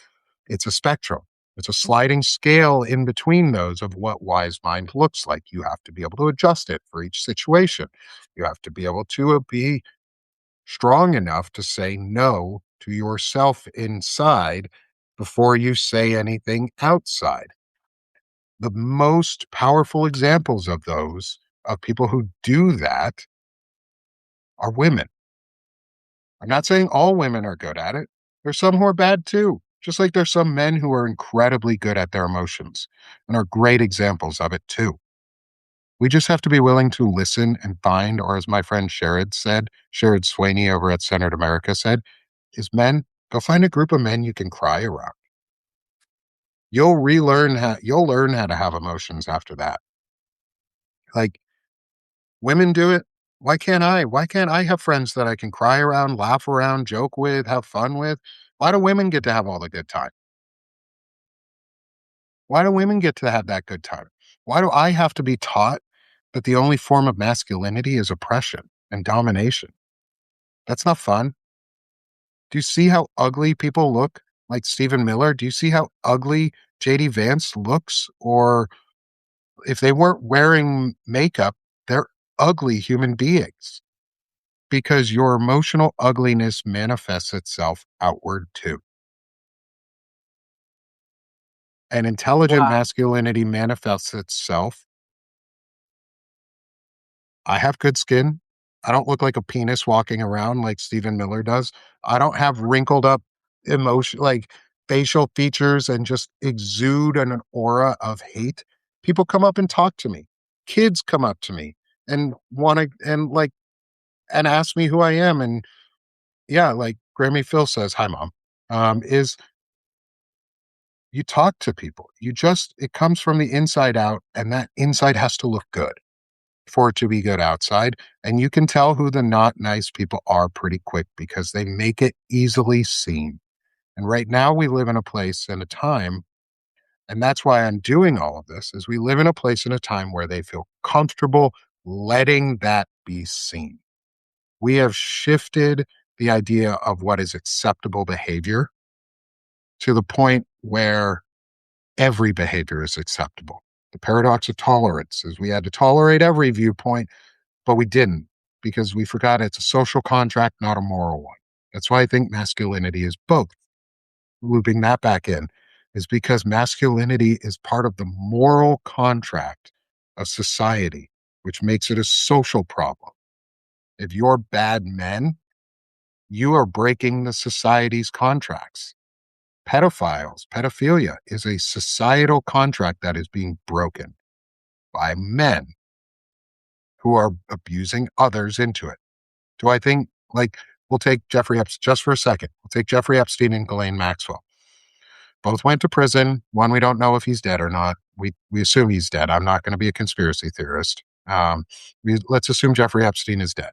It's a spectrum. It's a sliding scale in between those of what wise mind looks like. You have to be able to adjust it for each situation. You have to be able to be strong enough to say no to yourself inside before you say anything outside. The most powerful examples of those, of people who do that, are women. I'm not saying all women are good at it. There's some who are bad too. Just like there's some men who are incredibly good at their emotions and are great examples of it too. We just have to be willing to listen and find, or as my friend Sherrod said, Sherrod Sweeney over at Centered America said, is men, go find a group of men you can cry around. You'll learn how to have emotions after that. Like women do it. Why can't I? Why can't I have friends that I can cry around, laugh around, joke with, have fun with? Why do women get to have all the good time? Why do women get to have that good time? Why do I have to be taught that the only form of masculinity is oppression and domination? That's not fun. Do you see how ugly people look like Stephen Miller? Do you see how ugly JD Vance looks? Or if they weren't wearing makeup, they're ugly human beings because your emotional ugliness manifests itself outward too. And intelligent Wow. masculinity manifests itself. I have good skin. I don't look like a penis walking around like Stephen Miller does. I don't have wrinkled up emotion, like facial features and just exude an aura of hate. People come up and talk to me. Kids come up to me and want to, and ask me who I am. And yeah, like Grammy Phil says, hi, mom, is you talk to people. It comes from the inside out, and that inside has to look good for it to be good outside. And you can tell who the not nice people are pretty quick because they make it easily seen. And right now we live in a place and a time, and that's why I'm doing all of this, is we live in a place and a time where they feel comfortable letting that be seen. We have shifted the idea of what is acceptable behavior to the point where every behavior is acceptable. The paradox of tolerance is we had to tolerate every viewpoint, but we didn't because we forgot it's a social contract, not a moral one. That's why I think masculinity is both. Looping that back in is because masculinity is part of the moral contract of society, which makes it a social problem. If you're bad men, you are breaking the society's contracts. Pedophilia is a societal contract that is being broken by men who are abusing others into it. Do I think, like, we'll take Jeffrey Epstein just for a second. We'll take Jeffrey Epstein and Ghislaine Maxwell. Both went to prison. One, we don't know if he's dead or not. We assume he's dead. I'm not going to be a conspiracy theorist. Let's assume Jeffrey Epstein is dead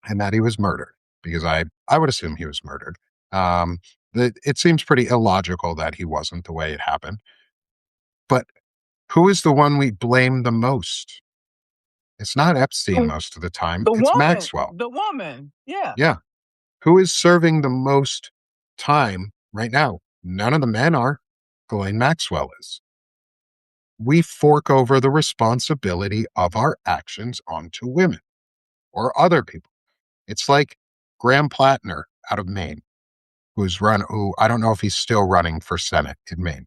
and that he was murdered because I would assume he was murdered. Um, it seems pretty illogical that he wasn't the way it happened. But who is the one we blame the most? It's not Epstein most of the time. The It's woman, Maxwell. the woman. Yeah. Yeah. Who is serving the most time right now? None of the men are. Ghislaine Maxwell is. We fork over the responsibility of our actions onto women or other people. It's like Graham Plattner out of Maine, who I don't know if he's still running for Senate in Maine.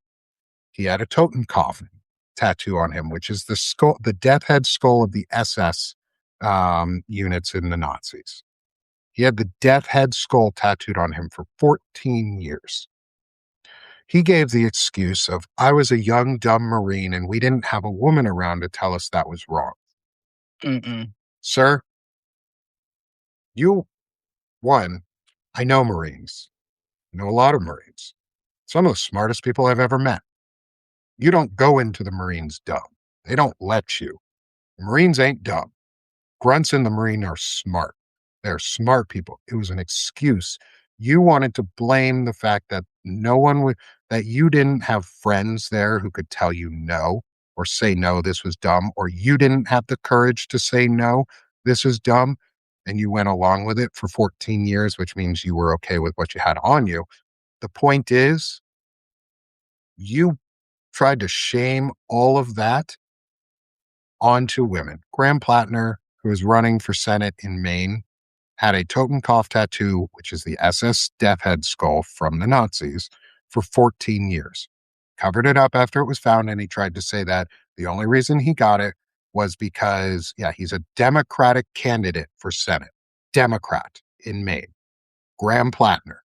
He had a Totenkopf tattoo on him, which is the death head skull of the SS units in the Nazis. He had the death head skull tattooed on him for 14 years. He gave the excuse of, I was a young, dumb Marine and we didn't have a woman around to tell us that was wrong. Mm-mm. Sir, you, one, I know Marines. I know a lot of Marines. Some of the smartest people I've ever met. You don't go into the Marines dumb. They don't let you. Marines ain't dumb. Grunts in the Marine are smart. They're smart people. It was an excuse. You wanted to blame the fact that no one would, that you didn't have friends there who could tell you no or say no, this was dumb, or you didn't have the courage to say no, this is dumb. And you went along with it for 14 years, which means you were okay with what you had on you. The point is, you tried to shame all of that onto women. Graham Plattner, who was running for Senate in Maine, had a Totenkopf tattoo, which is the SS death head skull from the Nazis, for 14 years. Covered it up after it was found, and he tried to say that the only reason he got it was because, yeah, he's a Democratic candidate for Senate. Democrat in Maine. Graham Plattner.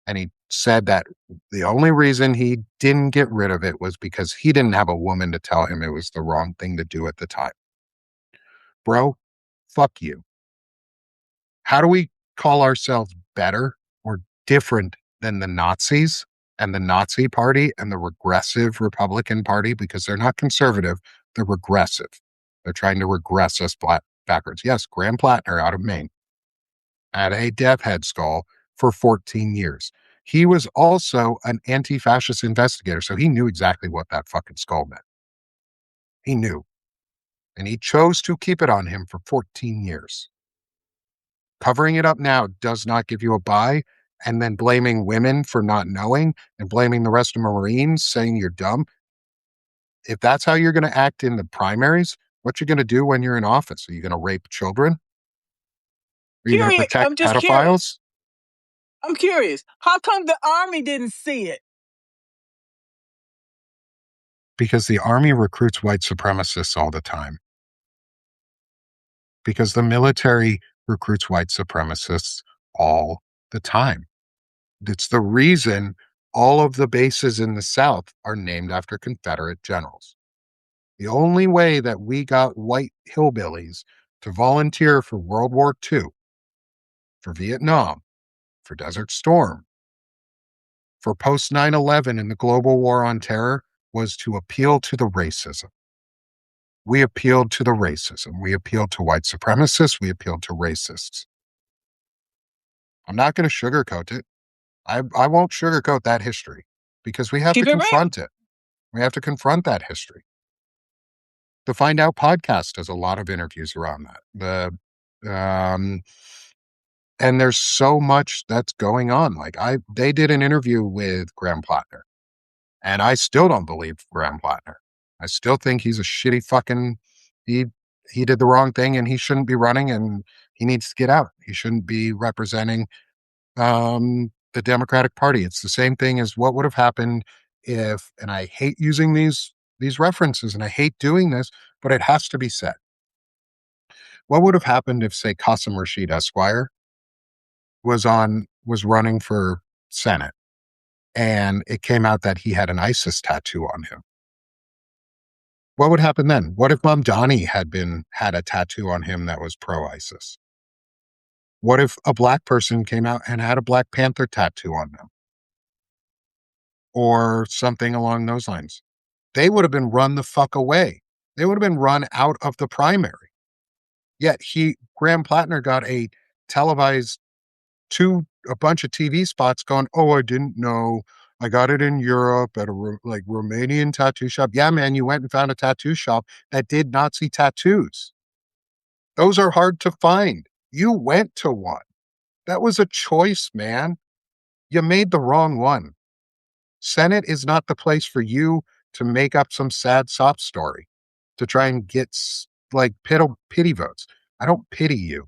And he said that the only reason he didn't get rid of it was because he didn't have a woman to tell him it was the wrong thing to do at the time. Bro, fuck you. How do we call ourselves better or different than the Nazis and the Nazi Party and the regressive Republican Party? Because they're not conservative, they're regressive. They're trying to regress us backwards. Yes, Graham Plattner out of Maine had a death head skull for 14 years. He was also an anti fascist investigator, so he knew exactly what that fucking skull meant. He knew. And he chose to keep it on him for 14 years. Covering it up now does not give you a buy, and then blaming women for not knowing and blaming the rest of Marines saying you're dumb. If that's how you're going to act in the primaries, what you going to do when you're in office? Are you going to rape children? Are you going to Curious. protect I'm just curious. pedophiles? I'm curious. How come the Army didn't see it? Because the Army recruits white supremacists all the time. Because the military recruits white supremacists all the time. It's the reason all of the bases in the South are named after Confederate generals. The only way that we got white hillbillies to volunteer for World War II, for Vietnam, for Desert Storm, for post 9/11 and the global war on terror was to appeal to the racism. We appealed to the racism. We appealed to white supremacists. We appealed to racists. I'm not going to sugarcoat it. I won't sugarcoat that history because we have to Keep it real. confront it. We have to confront that history. To Find Out podcast does a lot of interviews around that. And there's so much that's going on. Like they did an interview with Graham Plattner, and I still don't believe Graham Plattner. I still think he's a shitty fucking. He he did the wrong thing, and he shouldn't be running, and he needs to get out. He shouldn't be representing the Democratic Party. It's the same thing as what would have happened if, and I hate using these references, and I hate doing this, but it has to be said. What would have happened if, say, Qasim Rashid Esquire was running for Senate, and it came out that he had an ISIS tattoo on him? What would happen then? What if Mamdani had a tattoo on him that was pro ISIS? What if a black person came out and had a Black Panther tattoo on them? Or something along those lines? They would have been run the fuck away. They would have been run out of the primary. Yet Graham Plattner got a televised a bunch of TV spots going, oh, I didn't know. I got it in Europe at a Romanian tattoo shop. Yeah, man, you went and found a tattoo shop that did Nazi tattoos. Those are hard to find. You went to one. That was a choice, man. You made the wrong one. Senate is not the place for you to make up some sad sob story to try and get pity votes. I don't pity you.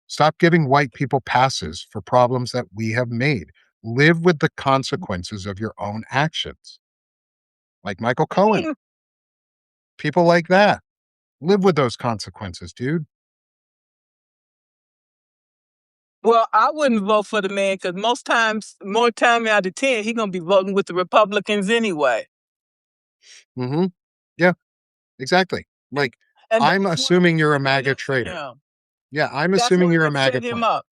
Stop giving white people passes for problems that we have made. Live with the consequences of your own actions. Like Michael Cohen, people like that. Live with those consequences, dude. Well, I wouldn't vote for the man because more time out of 10, he's gonna be voting with the Republicans anyway. Hmm. Yeah, exactly. Like, And I'm assuming you're a MAGA traitor. him. Yeah, I'm That's assuming what you're a would MAGA set him plant. up.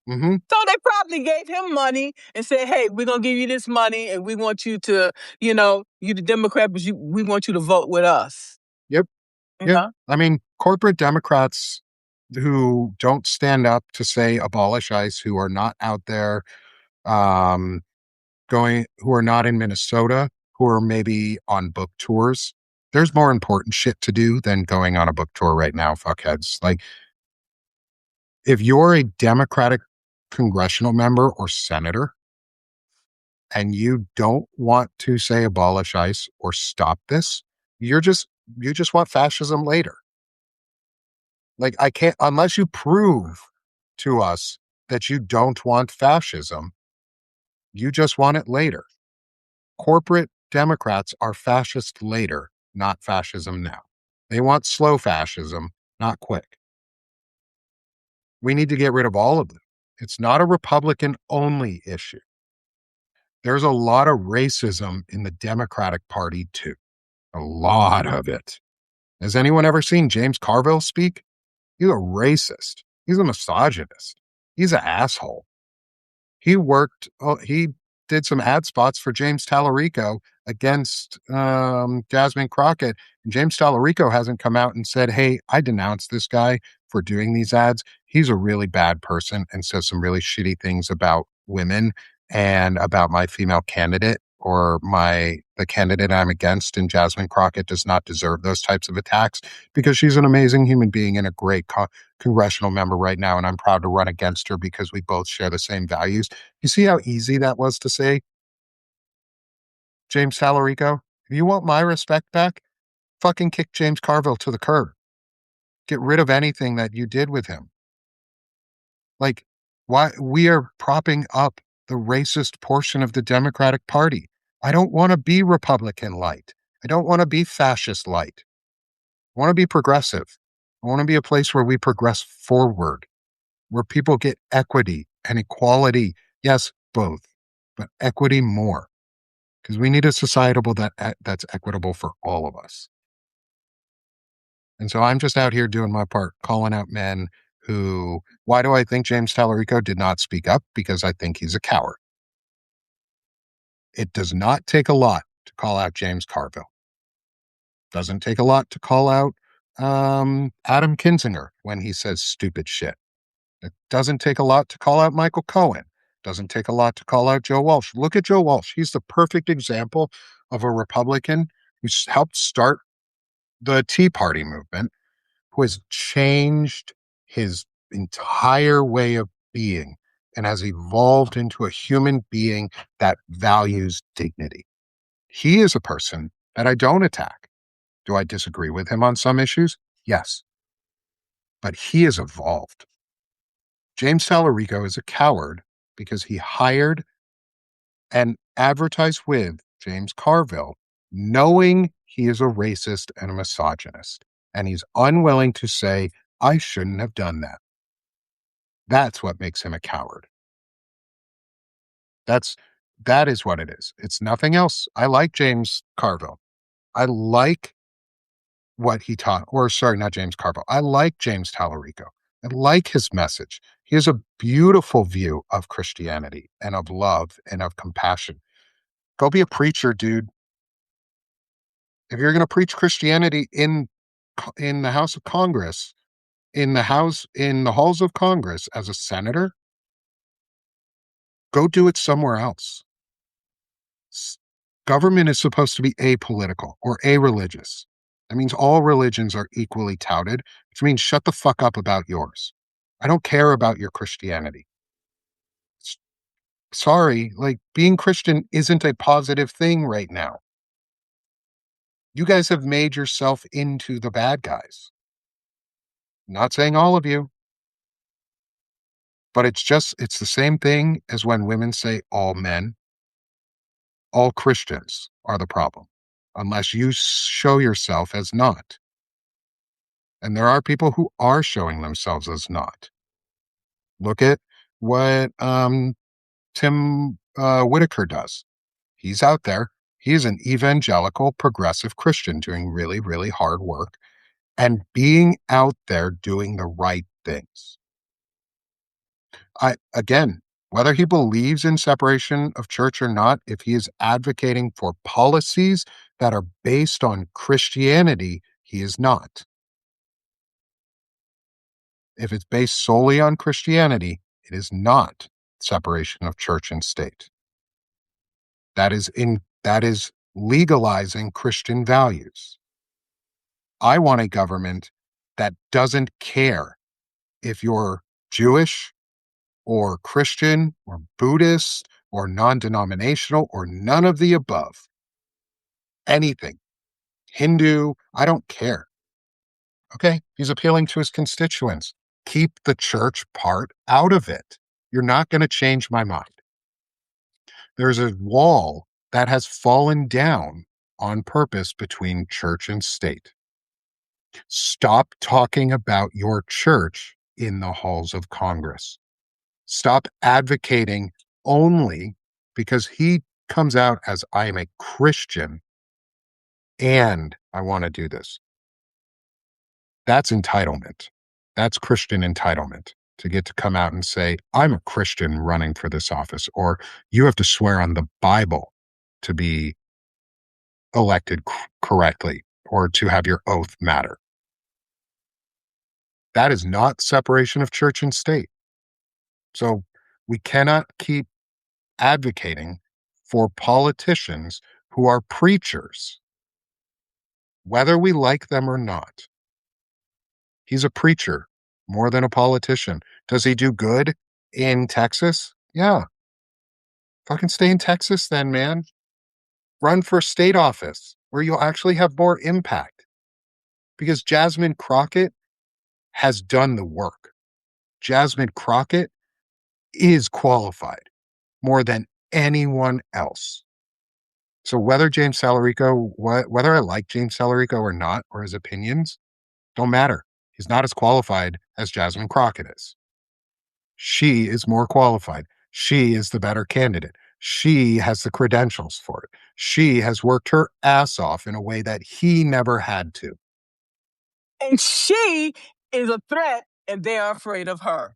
Hmm. So they probably gave him money and said, "Hey, we're gonna give you this money, and we want you to, you the Democrat, but we want you to vote with us." Yep. You Yeah. know, I mean, corporate Democrats who don't stand up to say abolish ICE, who are not out there um, who are not in Minnesota, who are maybe on book tours. There's more important shit to do than going on a book tour right now, fuckheads. Like, if you're a Democratic congressional member or senator and you don't want to say abolish ICE or stop this, you're just you just want fascism later. Like, I can't unless you prove to us that you don't want fascism, you just want it later. Corporate Democrats are fascist later, not fascism now. They want slow fascism, not quick. We need to get rid of all of them. It's not a Republican only issue. There's a lot of racism in the Democratic Party too. A lot of it. Has anyone ever seen James Carville speak? He's a racist. He's a misogynist. He's an asshole. He did some ad spots for James Tallarico against Jasmine Crockett. And James Tallarico hasn't come out and said, hey, I denounce this guy for doing these ads. He's a really bad person and says some really shitty things about women and about my female candidate or the candidate I'm against. And Jasmine Crockett does not deserve those types of attacks because she's an amazing human being and a great congressional member right now. And I'm proud to run against her because we both share the same values. You see how easy that was to say, James Tallarico? If you want my respect back, fucking kick James Carville to the curb. Get rid of anything that you did with him. Like, why we are propping up the racist portion of the Democratic Party. I don't want to be Republican light. I don't want to be fascist light. I want to be progressive. I want to be a place where we progress forward, where people get equity and equality. Yes, both, but equity more. Because we need a societal that's equitable for all of us. And so I'm just out here doing my part, calling out men who. Why do I think James Tallarico did not speak up? Because I think he's a coward. It does not take a lot to call out James Carville. Doesn't take a lot to call out Adam Kinzinger when he says stupid shit. It doesn't take a lot to call out Michael Cohen. Doesn't take a lot to call out Joe Walsh. Look at Joe Walsh. He's the perfect example of a Republican who helped start the Tea Party movement, who has changed his entire way of being and has evolved into a human being that values dignity. He is a person that I don't attack. Do I disagree with him on some issues? Yes. But he has evolved. James Tallarico is a coward because he hired and advertised with James Carville, knowing he is a racist and a misogynist. And he's unwilling to say, I shouldn't have done that. That's what makes him a coward. That is what it is. It's nothing else. I like James Carville. I like what he taught, or sorry, not James Carville. I like James Tallarico. I like his message. He has a beautiful view of Christianity and of love and of compassion. Go be a preacher, dude. If you're going to preach Christianity in the House of Congress, in the halls of Congress as a senator, go do it somewhere else. Government is supposed to be apolitical or a-religious. That means all religions are equally touted, which means shut the fuck up about yours. I don't care about your Christianity. Sorry, like being Christian isn't a positive thing right now. You guys have made yourself into the bad guys. Not saying all of you, but it's the same thing as when women say all men. All Christians are the problem, unless you show yourself as not. And there are people who are showing themselves as not. Look at what Tim Whitaker does. He's out there. He's an evangelical progressive Christian doing really, really hard work and being out there doing the right things. Again, whether he believes in separation of church or not, if he is advocating for policies that are based on Christianity, he is not. If it's based solely on Christianity, it is not separation of church and state. That is legalizing Christian values. I want a government that doesn't care if you're Jewish or Christian or Buddhist or non-denominational or none of the above. Anything. Hindu, I don't care. Okay? He's appealing to his constituents. Keep the church part out of it. You're not going to change my mind. There's a wall that has fallen down on purpose between church and state. Stop talking about your church in the halls of Congress. Stop advocating only because he comes out as I am a Christian and I want to do this. That's entitlement. That's Christian entitlement to get to come out and say, I'm a Christian running for this office, or you have to swear on the Bible to be elected correctly or to have your oath matter. That is not separation of church and state. So we cannot keep advocating for politicians who are preachers, whether we like them or not. He's a preacher more than a politician. Does he do good in Texas? Yeah. Fucking stay in Texas then, man. Run for state office where you'll actually have more impact. Because Jasmine Crockett has done the work. Jasmine Crockett is qualified more than anyone else. So whether James Salarico, whether I like James Salarico or not, or his opinions, don't matter. He's not as qualified as Jasmine Crockett is. She is more qualified. She is the better candidate. She has the credentials for it. She has worked her ass off in a way that he never had to. And she is a threat, and they're afraid of her.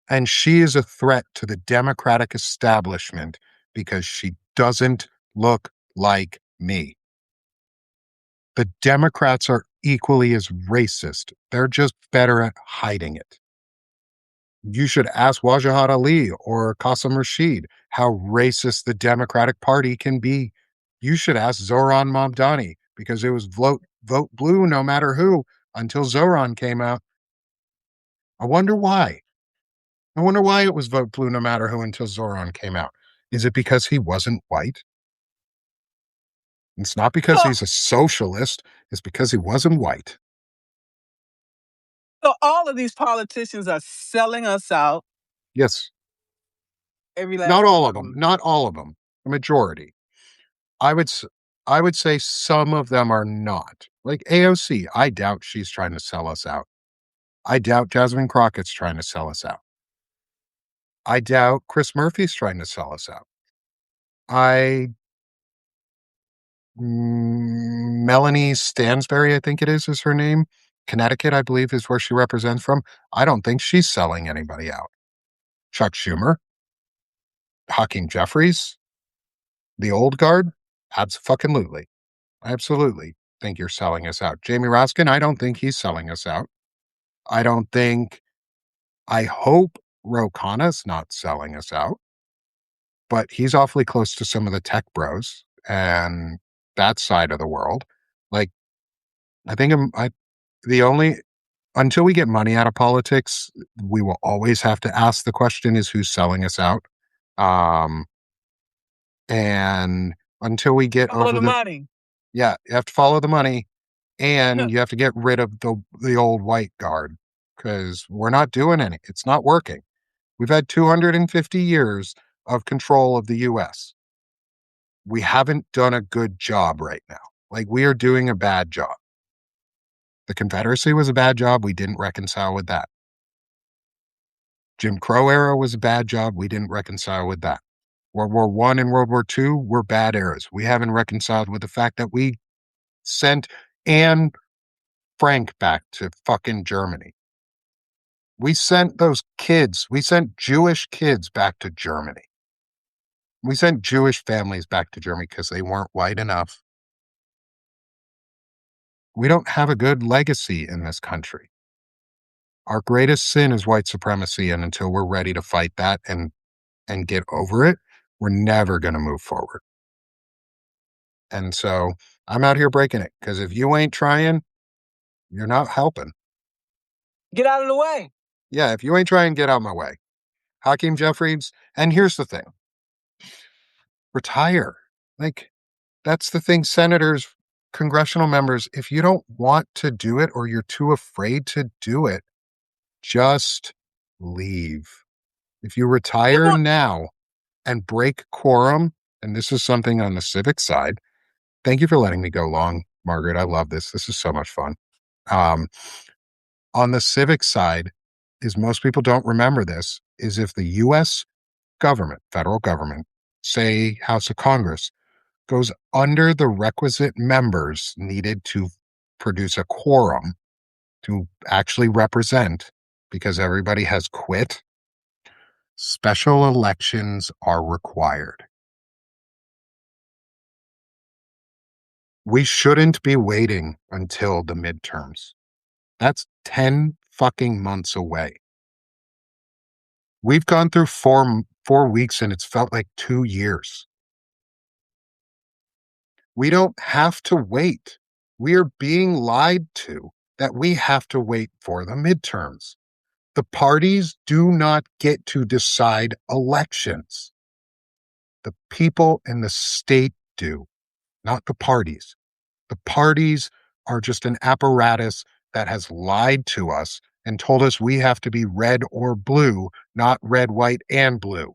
And she is a threat to the Democratic establishment because she doesn't look like me. The Democrats are equally as racist. They're just better at hiding it. You should ask Wajahat Ali or Qasim Rashid how racist the Democratic Party can be. You should ask Zohran Mamdani because it was vote blue no matter who until Zohran came out. I wonder why. I wonder why it was vote blue no matter who until Zohran came out. Is it because he wasn't white? It's not because So, he's a socialist. It's because he wasn't white. so all of these politicians are selling us out. Yes. Every last Not all one of of them. them. Not all of them. The majority. I would I would say some of them are not. Like AOC, I doubt she's trying to sell us out. I doubt Jasmine Crockett's trying to sell us out. I doubt Chris Murphy's trying to sell us out. Melanie Stansberry, I think it is her name. Connecticut, I believe, is where she represents from. I don't think she's selling anybody out. Chuck Schumer, Hakeem Jeffries, the old guard, absolutely. I absolutely think you're selling us out. Jamie Raskin, I don't think he's selling us out. I hope Ro Khanna's not selling us out, but he's awfully close to some of the tech bros and that side of the world. Like, I think the only, until we get money out of politics, we will always have to ask the question is who's selling us out? Um, and until we get Follow over the money. yeah, you have to follow the money and you have to get rid of the old white guard because we're not doing any. It's not working. We've had 250 years of control of the US. We haven't done a good job right now. Like we are doing a bad job. The Confederacy was a bad job. We didn't reconcile with that. Jim Crow era was a bad job. We didn't reconcile with that. World War One and World War Two were bad eras. We haven't reconciled with the fact that we sent Anne Frank back to fucking Germany. We sent Jewish kids back to Germany. We sent Jewish families back to Germany because they weren't white enough. We don't have a good legacy in this country. Our greatest sin is white supremacy, and until we're ready to fight that and get over it, we're never going to move forward. And so I'm out here breaking it, because if you ain't trying, you're not helping. Get out of the way. Yeah, if you ain't trying, get out of my way. Hakeem Jeffries, and here's the thing. Retire. Like, that's the thing, senators, congressional members, if you don't want to do it or you're too afraid to do it, just leave. If you retire now and break quorum, and this is something on the civic side, thank you for letting me go long, Margaret. I love this. This is so much fun. On the civic side, is most people don't remember this, is if the U.S. government, federal government, say House of Congress, goes under the requisite members needed to produce a quorum to actually represent, because everybody has quit, special elections are required. We shouldn't be waiting until the midterms. That's 10 fucking months away. We've gone through four weeks and it's felt like 2 years. We don't have to wait. We are being lied to that we have to wait for the midterms. The parties do not get to decide elections. The people in the state do, not the parties. The parties are just an apparatus that has lied to us and told us we have to be red or blue, not red, white, and blue.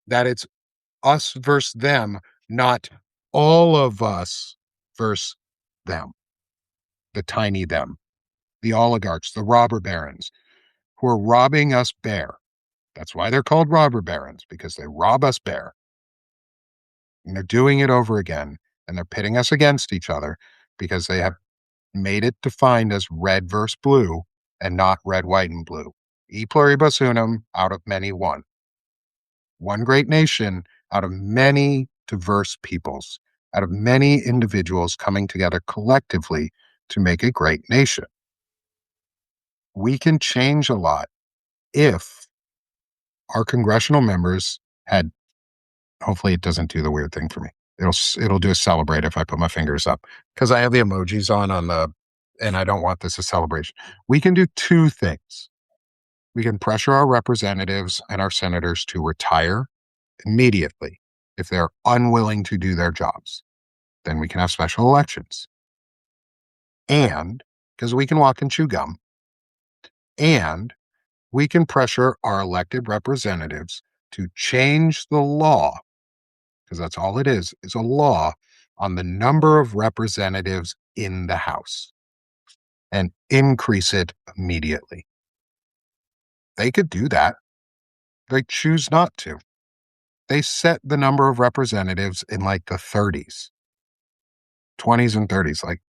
That it's us versus them, not all of us versus them. The tiny them, the oligarchs, the robber barons who are robbing us bare. That's why they're called robber barons, because they rob us bare. And they're doing it over again, and they're pitting us against each other because they have made it defined as red versus blue and not red, white, and blue. E pluribus unum, out of many one. One great nation out of many diverse peoples, out of many individuals coming together collectively to make a great nation. We can change a lot if our congressional members had, hopefully it doesn't do the weird thing for me. It'll do a celebrate if I put my fingers up, because I have the emojis on the, and I don't want this a celebration. We can do two things. We can pressure our representatives and our senators to retire immediately if they're unwilling to do their jobs. Then we can have special elections. And because we can walk and chew gum, and we can pressure our elected representatives to change the law, because that's all it is a law on the number of representatives in the House, and increase it immediately. They could do that. They choose not to. They set the number of representatives in like the 30s, 20s and 30s. Like,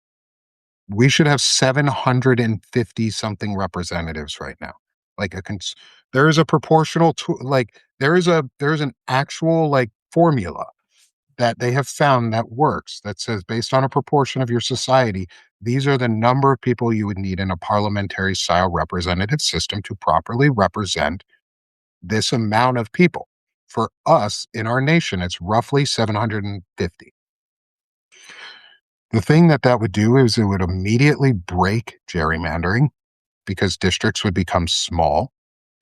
we should have 750 something representatives right now. Like there is a proportional there is an actual like formula that they have found that works, that says based on a proportion of your society, these are the number of people you would need in a parliamentary style representative system to properly represent this amount of people. For us in our nation, it's roughly 750. The thing that would do is it would immediately break gerrymandering, because districts would become small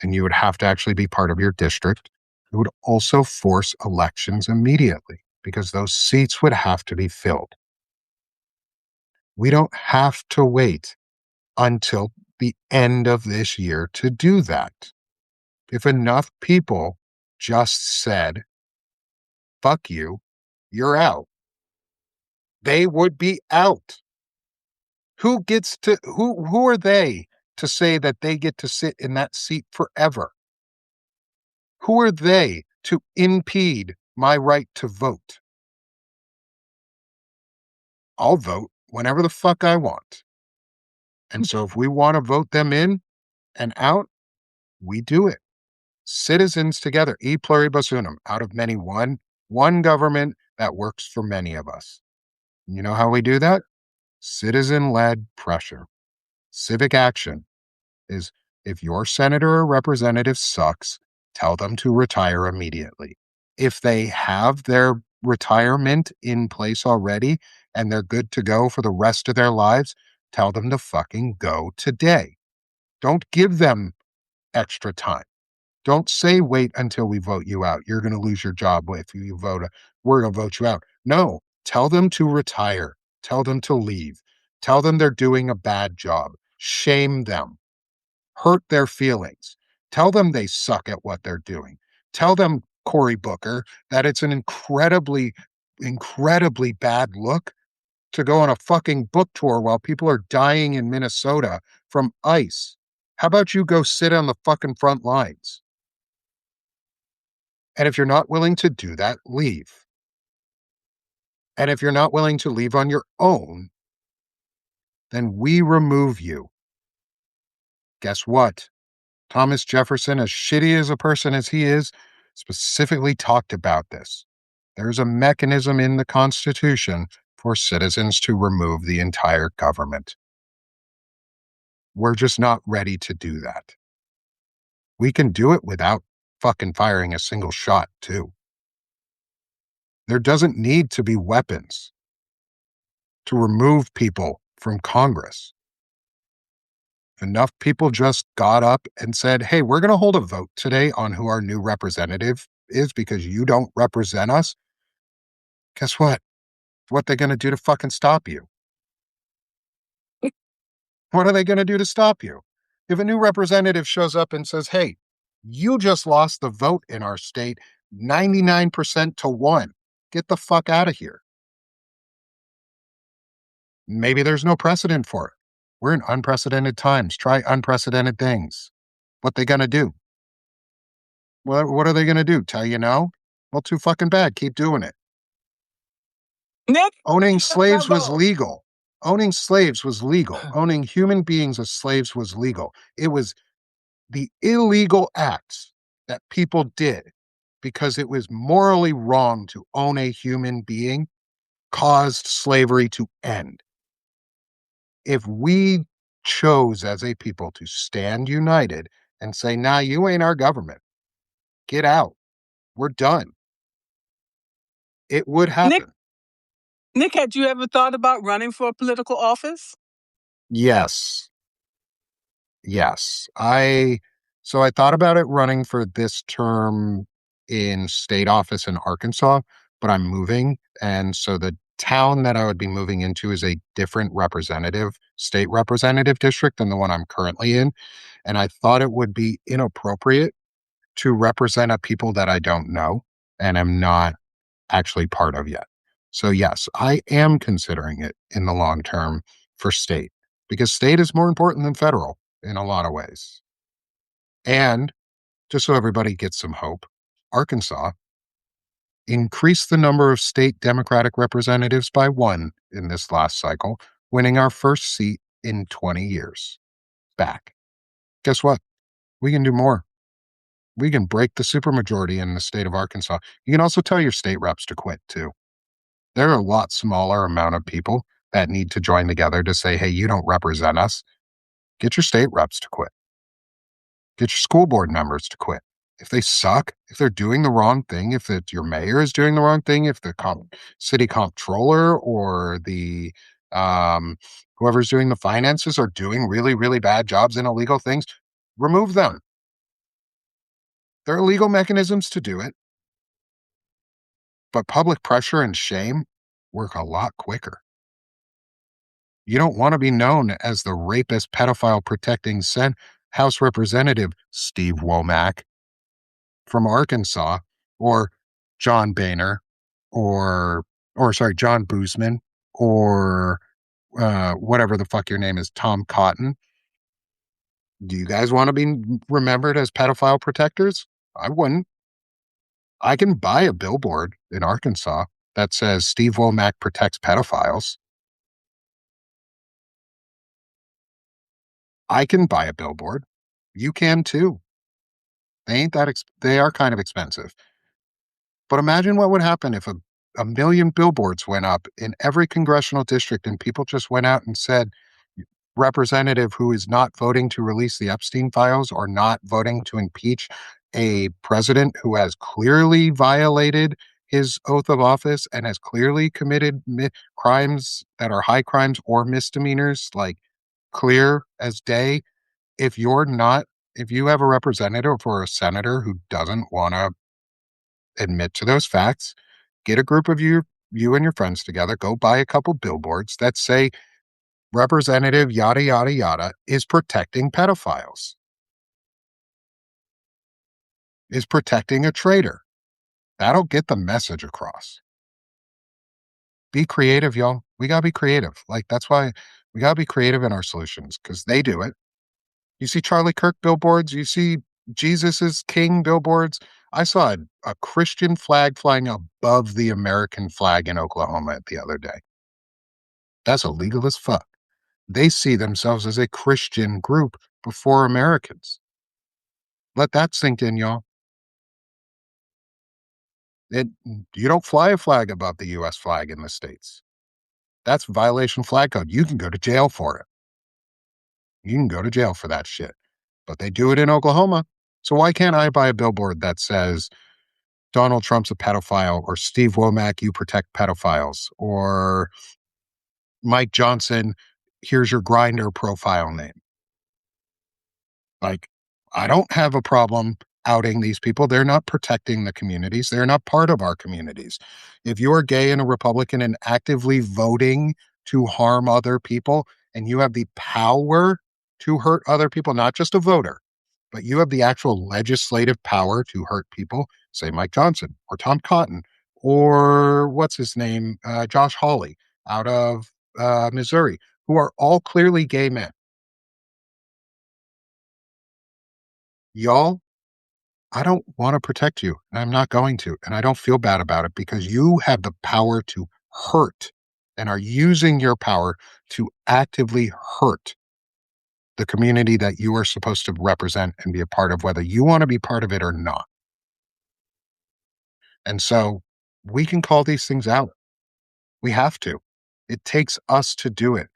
and you would have to actually be part of your district. It would also force elections immediately, because those seats would have to be filled. We don't have to wait until the end of this year to do that. If enough people just said, fuck you, you're out, they would be out. Who are they to say that they get to sit in that seat forever? Who are they to impede my right to vote? I'll vote whenever the fuck I want. And so if we want to vote them in and out, we do it. Citizens together, e pluribus unum, out of many one government that works for many of us. You know how we do that? Citizen-led pressure. Civic action is, if your senator or representative sucks, tell them to retire immediately. If they have their retirement in place already and they're good to go for the rest of their lives, tell them to fucking go today. Don't give them extra time. Don't say, wait until we vote you out. You're going to lose your job if you vote. We're going to vote you out. No, tell them to retire. Tell them to leave. Tell them they're doing a bad job. Shame them. Hurt their feelings. Tell them they suck at what they're doing. Tell them, Cory Booker, that it's an incredibly, incredibly bad look to go on a fucking book tour while people are dying in Minnesota from ice. How about you go sit on the fucking front lines? And if you're not willing to do that, leave. And if you're not willing to leave on your own, then we remove you. Guess what? Thomas Jefferson, as shitty as a person as he is, specifically talked about this. There's a mechanism in the Constitution for citizens to remove the entire government. We're just not ready to do that. We can do it without fucking firing a single shot, too. There doesn't need to be weapons to remove people from Congress. If enough people just got up and said, hey, we're going to hold a vote today on who our new representative is because you don't represent us, guess what? What they're going to do to fucking stop you? What are they going to do to stop you? If a new representative shows up and says, hey, you just lost the vote in our state 99% to 1, get the fuck out of here. Maybe there's no precedent for it. We're in unprecedented times. Try unprecedented things. What they gonna do? What are they gonna do? Tell you no? Well, too fucking bad. Keep doing it. Nick, Owning slaves was legal. Owning slaves was legal. Owning human beings as slaves was legal. It was the illegal acts that people did because it was morally wrong to own a human being caused slavery to end. If we chose as a people to stand united and say, nah, you ain't our government, get out, we're done, it would happen. Nick, had you ever thought about running for a political office? Yes. So I thought about it running for this term in state office in Arkansas, but I'm moving. And so the town that I would be moving into is a different state representative district than the one I'm currently in. And I thought it would be inappropriate to represent a people that I don't know and am not actually part of yet. So yes, I am considering it in the long term for state because state is more important than federal in a lot of ways. And just so everybody gets some hope, Arkansas increased the number of state Democratic representatives by 1 in this last cycle, winning our first seat in 20 years back. Guess what? We can do more. We can break the supermajority in the state of Arkansas. You can also tell your state reps to quit too. There are a lot smaller amount of people that need to join together to say, hey, you don't represent us. Get your state reps to quit. Get your school board members to quit. If they suck, if they're doing the wrong thing, if your mayor is doing the wrong thing, if the city comptroller or the whoever's doing the finances are doing really, really bad jobs and illegal things, remove them. There are legal mechanisms to do it, but public pressure and shame work a lot quicker. You don't want to be known as the rapist, pedophile protecting House Representative Steve Womack from Arkansas, or John Boehner, or John Boozman, or whatever the fuck your name is, Tom Cotton. Do you guys want to be remembered as pedophile protectors? I wouldn't. I can buy a billboard in Arkansas that says Steve Womack protects pedophiles. I can buy a billboard. You can too. They are kind of expensive. But imagine what would happen if a million billboards went up in every congressional district and people just went out and said, representative who is not voting to release the Epstein files or not voting to impeach a president who has clearly violated his oath of office and has clearly committed crimes that are high crimes or misdemeanors, like clear as day. If you're not, if you have a representative or a senator who doesn't want to admit to those facts, get a group of you and your friends together, go buy a couple billboards that say Representative yada yada yada is protecting pedophiles, is protecting a traitor. That'll get the message across. Be creative, y'all. We gotta be creative. Like that's why we gotta be creative in our solutions because they do it. You see Charlie Kirk billboards, you see Jesus is King billboards. I saw a Christian flag flying above the American flag in Oklahoma the other day. That's illegal as fuck. They see themselves as a Christian group before Americans. Let that sink in, y'all. It, you don't fly a flag above the US flag in the States. That's violation flag code. You can go to jail for it. You can go to jail for that shit. But they do it in Oklahoma. So why can't I buy a billboard that says Donald Trump's a pedophile or Steve Womack, you protect pedophiles or Mike Johnson, here's your grinder profile name. Like, I don't have a problem outing these people. They're not protecting the communities. They're not part of our communities. If you're gay and a Republican and actively voting to harm other people, and you have the power to hurt other people, not just a voter, but you have the actual legislative power to hurt people, say Mike Johnson or Tom Cotton or what's his name, Josh Hawley out of Missouri, who are all clearly gay men. Y'all, I don't want to protect you, and I'm not going to, and I don't feel bad about it because you have the power to hurt and are using your power to actively hurt the community that you are supposed to represent and be a part of, whether you want to be part of it or not. And so we can call these things out. We have to. It takes us to do it.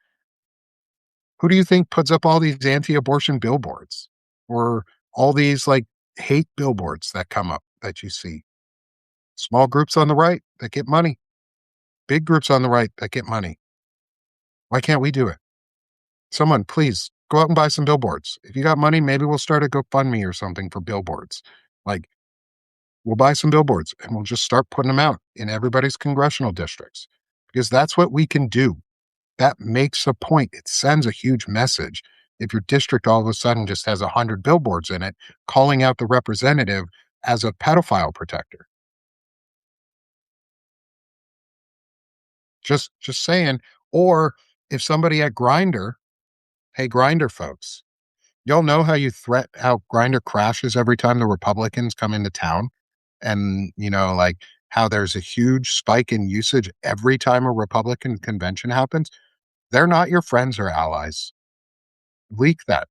Who do you think puts up all these anti abortion billboards or all these like hate billboards that come up that you see? Small groups on the right that get money, big groups on the right that get money. Why can't we do it? Someone, please go out and buy some billboards. If you got money, maybe we'll start a GoFundMe or something for billboards. Like, we'll buy some billboards and we'll just start putting them out in everybody's congressional districts because that's what we can do. That makes a point. It sends a huge message. If your district all of a sudden just has 100 billboards in it calling out the representative as a pedophile protector. Just saying. Or if somebody at Grinder, hey Grinder folks, y'all know how Grinder crashes every time the Republicans come into town? And like how there's a huge spike in usage every time a Republican convention happens? They're not your friends or allies. Leak that.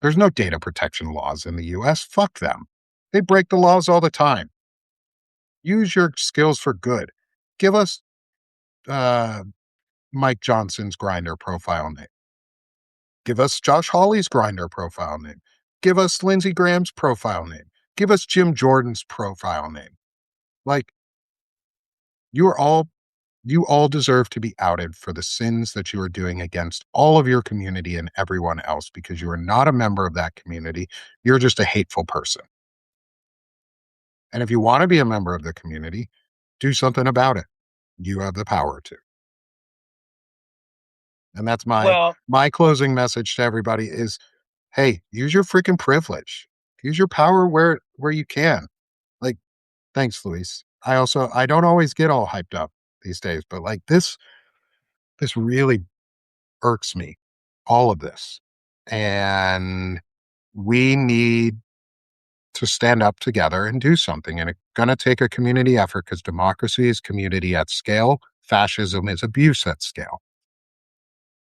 There's no data protection laws in the US. Fuck them. They break the laws all the time. Use your skills for good. Give us uh, Mike Johnson's Grinder profile name. Give us Josh Hawley's Grinder profile name. Give us Lindsey Graham's profile name. Give us Jim Jordan's profile name. Like, you all deserve to be outed for the sins that you are doing against all of your community and everyone else because you are not a member of that community. You're just a hateful person. And if you want to be a member of the community, do something about it. You have the power to. And that's Well, my closing message to everybody is, hey, use your freaking privilege. Use your power where you can. Like, thanks, Luis. I don't always get all hyped up these days, but like this really irks me, all of this. And We need to stand up together and do something. And it's going to take a community effort because democracy is community at scale. Fascism is abuse at scale.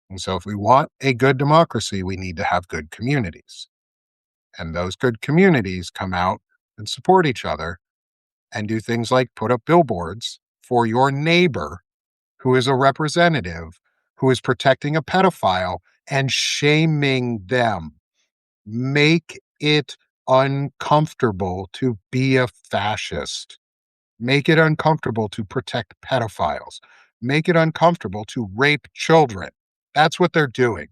And so, if we want a good democracy, we need to have good communities. And those good communities come out and support each other and do things like put up billboards for your neighbor who is a representative, who is protecting a pedophile and shaming them. Make it uncomfortable to be a fascist. Make it uncomfortable to protect pedophiles. Make it uncomfortable to rape children. That's what they're doing.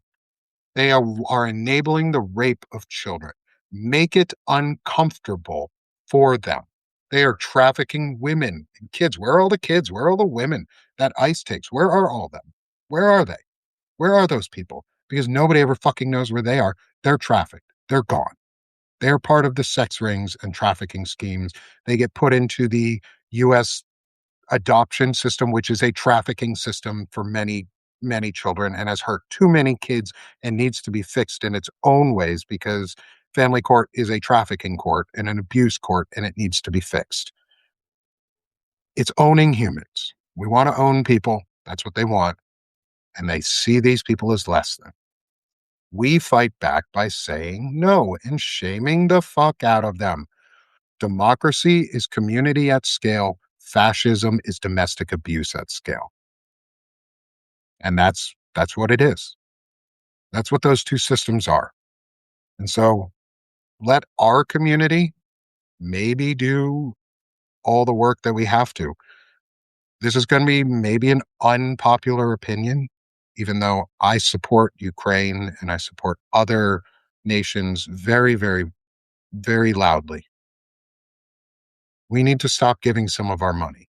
They are enabling the rape of children. Make it uncomfortable for them. They are trafficking women and kids. Where are all the kids? Where are all the women that ICE takes? Where are all of them? Where are they? Where are those people? Because nobody ever fucking knows where they are. They're trafficked. They're gone. They're part of the sex rings and trafficking schemes. They get put into the US adoption system, which is a trafficking system for many, many children and has hurt too many kids and needs to be fixed in its own ways because family court is a trafficking court and an abuse court and it needs to be fixed. It's owning humans. We want to own people. That's what they want. And they see these people as less than. We fight back by saying no and shaming the fuck out of them. Democracy is community at scale. Fascism is domestic abuse at scale. And that's what it is. That's what those two systems are. And so let our community maybe do all the work that we have to. This is going to be maybe an unpopular opinion, even though I support Ukraine and I support other nations very, very, very loudly. We need to stop giving some of our money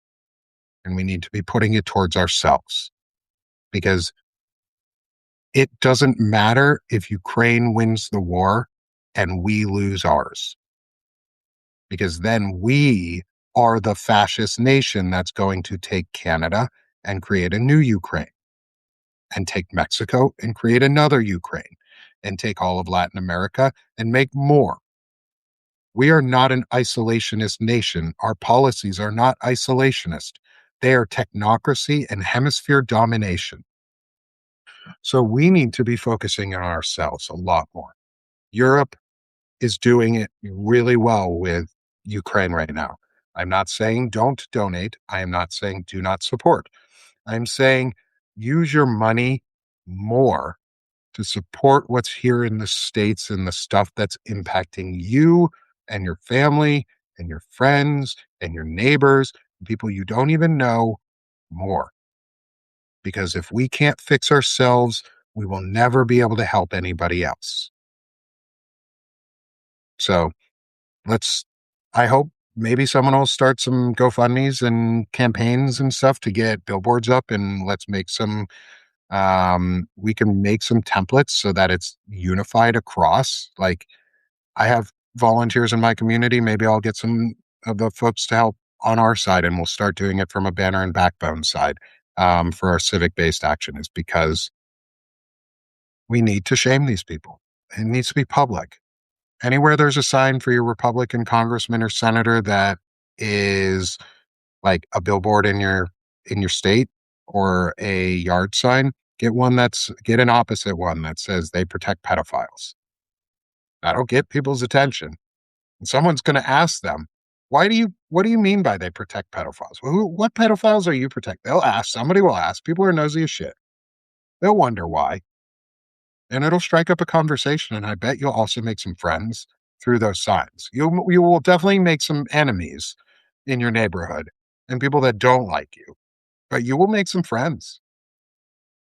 and we need to be putting it towards ourselves because it doesn't matter if Ukraine wins the war and we lose ours, because then we are the fascist nation that's going to take Canada and create a new Ukraine, and take Mexico and create another Ukraine, and take all of Latin America and make more. We are not an isolationist nation. Our policies are not isolationist. They are technocracy and hemisphere domination. So we need to be focusing on ourselves a lot more. Europe is doing it really well with Ukraine right now. I'm not saying don't donate. I am not saying do not support. I'm saying use your money more to support what's here in the States and the stuff that's impacting you and your family and your friends and your neighbors, people you don't even know more. Because if we can't fix ourselves, we will never be able to help anybody else. So let's, I hope maybe someone will start some GoFundMe's and campaigns and stuff to get billboards up, and let's make some, we can make some templates so that it's unified across. Like, I have volunteers in my community. Maybe I'll get some of the folks to help on our side, and we'll start doing it from a banner and backbone side for our civic based action, is because we need to shame these people. It needs to be public. Anywhere there's a sign for your Republican congressman or senator that is like a billboard in your state or a yard sign, get an opposite one that says they protect pedophiles. That'll get people's attention. And someone's going to ask them, what do you mean by they protect pedophiles? What pedophiles are you protecting? They'll ask, somebody will ask. People are nosy as shit. They'll wonder why. And it'll strike up a conversation. And I bet you'll also make some friends through those signs. You will definitely make some enemies in your neighborhood and people that don't like you, but you will make some friends.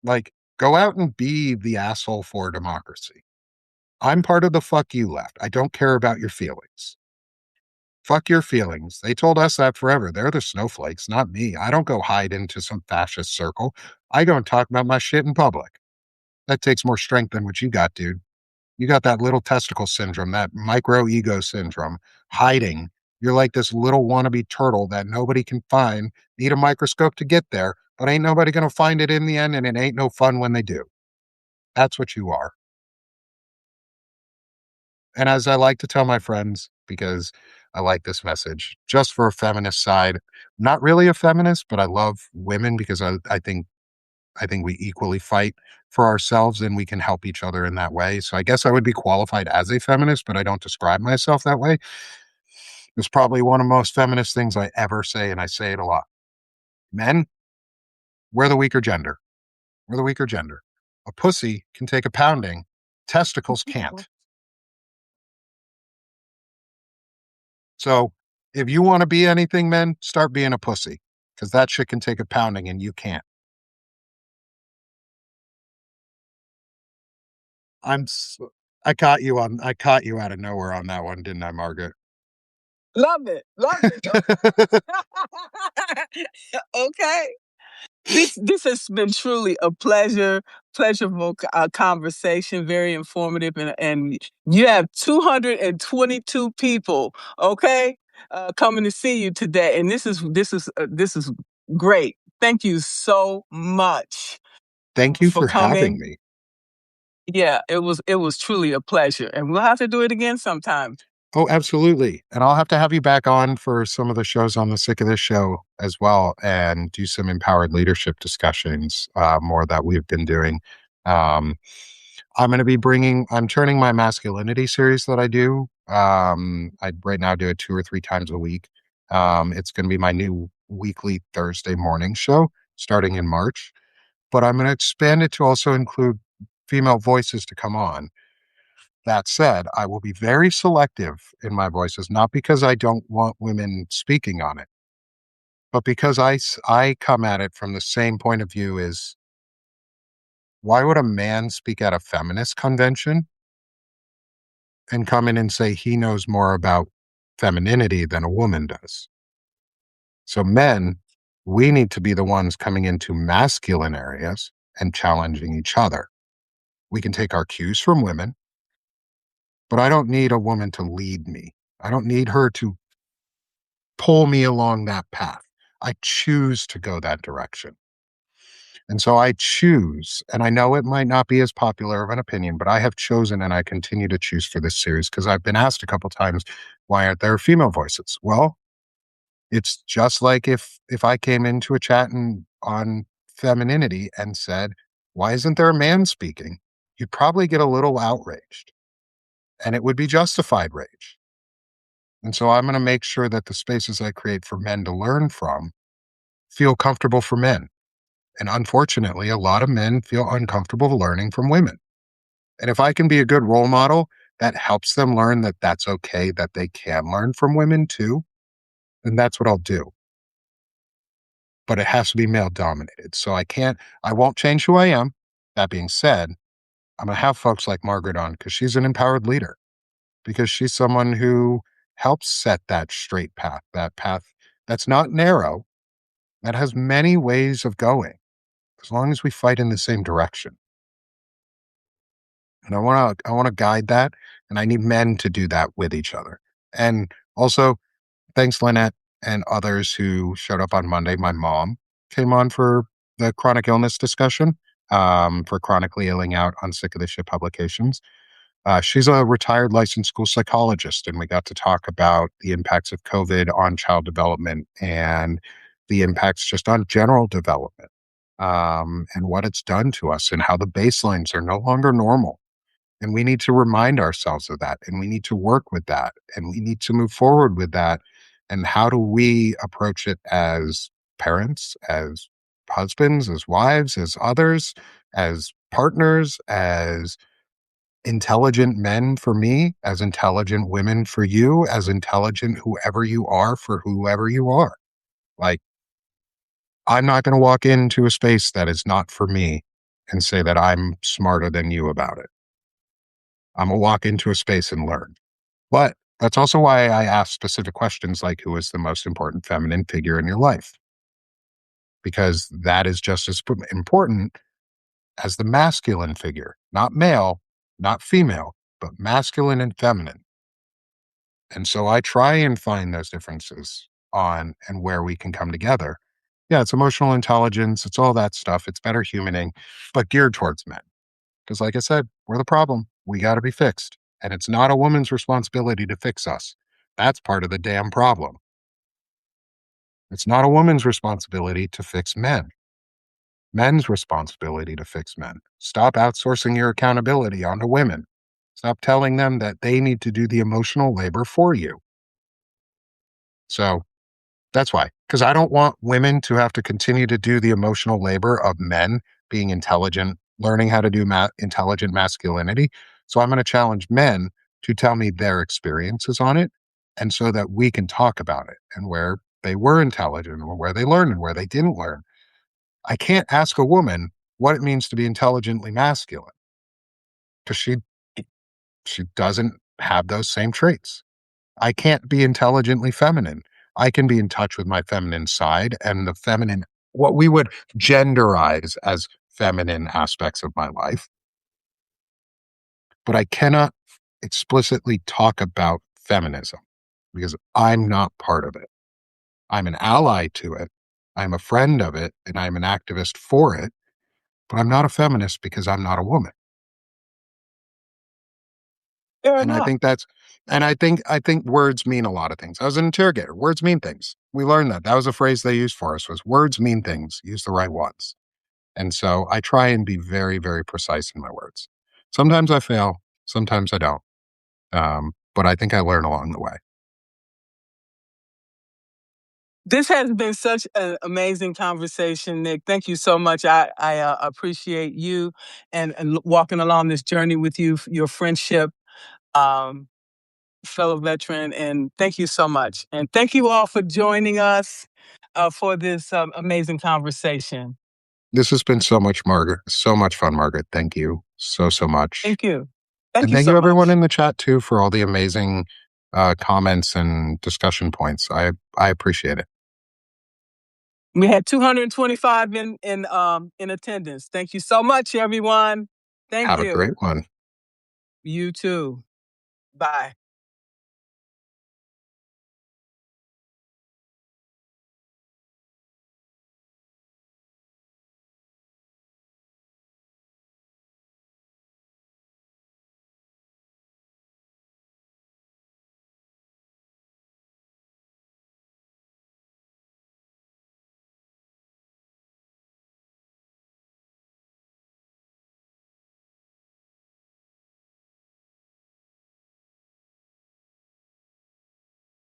Like, go out and be the asshole for democracy. I'm part of the fuck you left. I don't care about your feelings. Fuck your feelings. They told us that forever. They're the snowflakes, not me. I don't go hide into some fascist circle. I go and talk about my shit in public. That takes more strength than what you got, dude. You got that little testicle syndrome, that micro ego syndrome, hiding. You're like this little wannabe turtle that nobody can find. Need a microscope to get there, but ain't nobody going to find it in the end, and it ain't no fun when they do. That's what you are. And as I like to tell my friends, because I like this message, just for a feminist side, not really a feminist, but I love women because I think we equally fight for ourselves and we can help each other in that way. So I guess I would be qualified as a feminist, but I don't describe myself that way. It's probably one of the most feminist things I ever say, and I say it a lot. Men, we're the weaker gender. We're the weaker gender. A pussy can take a pounding, testicles can't. So if you want to be anything, men, start being a pussy because that shit can take a pounding and you can't. I'm s I caught you out of nowhere on that one, didn't I, Margaret? Love it. Love it. Okay. This has been truly a pleasurable conversation, very informative, and you have 222 people, okay, coming to see you today, and this is great. Thank you so much Thank you for for having coming. me. Yeah, it was truly a pleasure, and we'll have to do it again sometime. Oh, absolutely. And I'll have to have you back on for some of the shows on the Sick of This show as well and do some empowered leadership discussions, more that we've been doing. Um, I'm turning my masculinity series that I do. I right now do it 2 or 3 times a week. It's going to be my new weekly Thursday morning show starting in March, but I'm going to expand it to also include female voices to come on. That said, I will be very selective in my voices, not because I don't want women speaking on it, but because I come at it from the same point of view as why would a man speak at a feminist convention and come in and say he knows more about femininity than a woman does? So, men, we need to be the ones coming into masculine areas and challenging each other. We can take our cues from women, but I don't need a woman to lead me. I don't need her to pull me along that path. I choose to go that direction. And so I choose, and I know it might not be as popular of an opinion, but I have chosen and I continue to choose for this series because I've been asked a couple times, why aren't there female voices? Well, it's just like if I came into a chat on femininity and said, why isn't there a man speaking? You'd probably get a little outraged and it would be justified rage. And so I'm going to make sure that the spaces I create for men to learn from feel comfortable for men. And unfortunately, a lot of men feel uncomfortable learning from women. And if I can be a good role model that helps them learn that that's okay, that they can learn from women too, then that's what I'll do. But it has to be male dominated. So I won't change who I am. That being said, I'm going to have folks like Margaret on because she's an empowered leader, because she's someone who helps set that straight path, that path that's not narrow, that has many ways of going, as long as we fight in the same direction. And I want to guide that, and I need men to do that with each other. And also, thanks Lynette and others who showed up on Monday. My mom came on for the chronic illness discussion, for chronically illing out on Sick of the Shit publications. She's a retired licensed school psychologist, and we got to talk about the impacts of COVID on child development and the impacts just on general development, and what it's done to us and how the baselines are no longer normal. And we need to remind ourselves of that. And we need to work with that. And we need to move forward with that. And how do we approach it as parents, as husbands, as wives, as others, as partners, as intelligent men for me, as intelligent women for you, as intelligent whoever you are for whoever you are? Like, I'm not going to walk into a space that is not for me and say that I'm smarter than you about it. I'm going to walk into a space and learn. But that's also why I ask specific questions like who is the most important feminine figure in your life? Because that is just as important as the masculine figure, not male, not female, but masculine and feminine. And so I try and find those differences on and where we can come together. Yeah, it's emotional intelligence, it's all that stuff, it's better humaning, but geared towards men. Because, like I said, we're the problem. We got to be fixed. And it's not a woman's responsibility to fix us. That's part of the damn problem. It's not a woman's responsibility to fix men. Men's responsibility to fix men. Stop outsourcing your accountability onto women. Stop telling them that they need to do the emotional labor for you. So that's why, because I don't want women to have to continue to do the emotional labor of men being intelligent, learning how to do intelligent masculinity. So I'm going to challenge men to tell me their experiences on it. And so that we can talk about it and where they were intelligent or where they learned and where they didn't learn. I can't ask a woman what it means to be intelligently masculine because she doesn't have those same traits. I can't be intelligently feminine. I can be in touch with my feminine side and the feminine, what we would genderize as feminine aspects of my life, but I cannot explicitly talk about feminism because I'm not part of it. I'm an ally to it. I'm a friend of it and I'm an activist for it, but I'm not a feminist because I'm not a woman. Fair And I enough. think that's and I think words mean a lot of things. I was an interrogator. Words mean things. We learned that. That was a phrase they used for us was words mean things. Use the right ones. And so I try and be very, very precise in my words. Sometimes I fail, sometimes I don't. But I think I learn along the way. This has been such an amazing conversation, Nick. Thank you so much. I appreciate you and walking along this journey with you, your friendship, um, fellow veteran. And thank you so much. And thank you all for joining us for this amazing conversation. This has been so much, Margaret. So much fun, Margaret. Thank you so much. Thank you. Thank And you thank so you, everyone much. in the chat, too, for all the amazing comments and discussion points. I appreciate it. We had 225 in attendance. Thank you so much, everyone. Thank Have a you. great one. You too. Bye.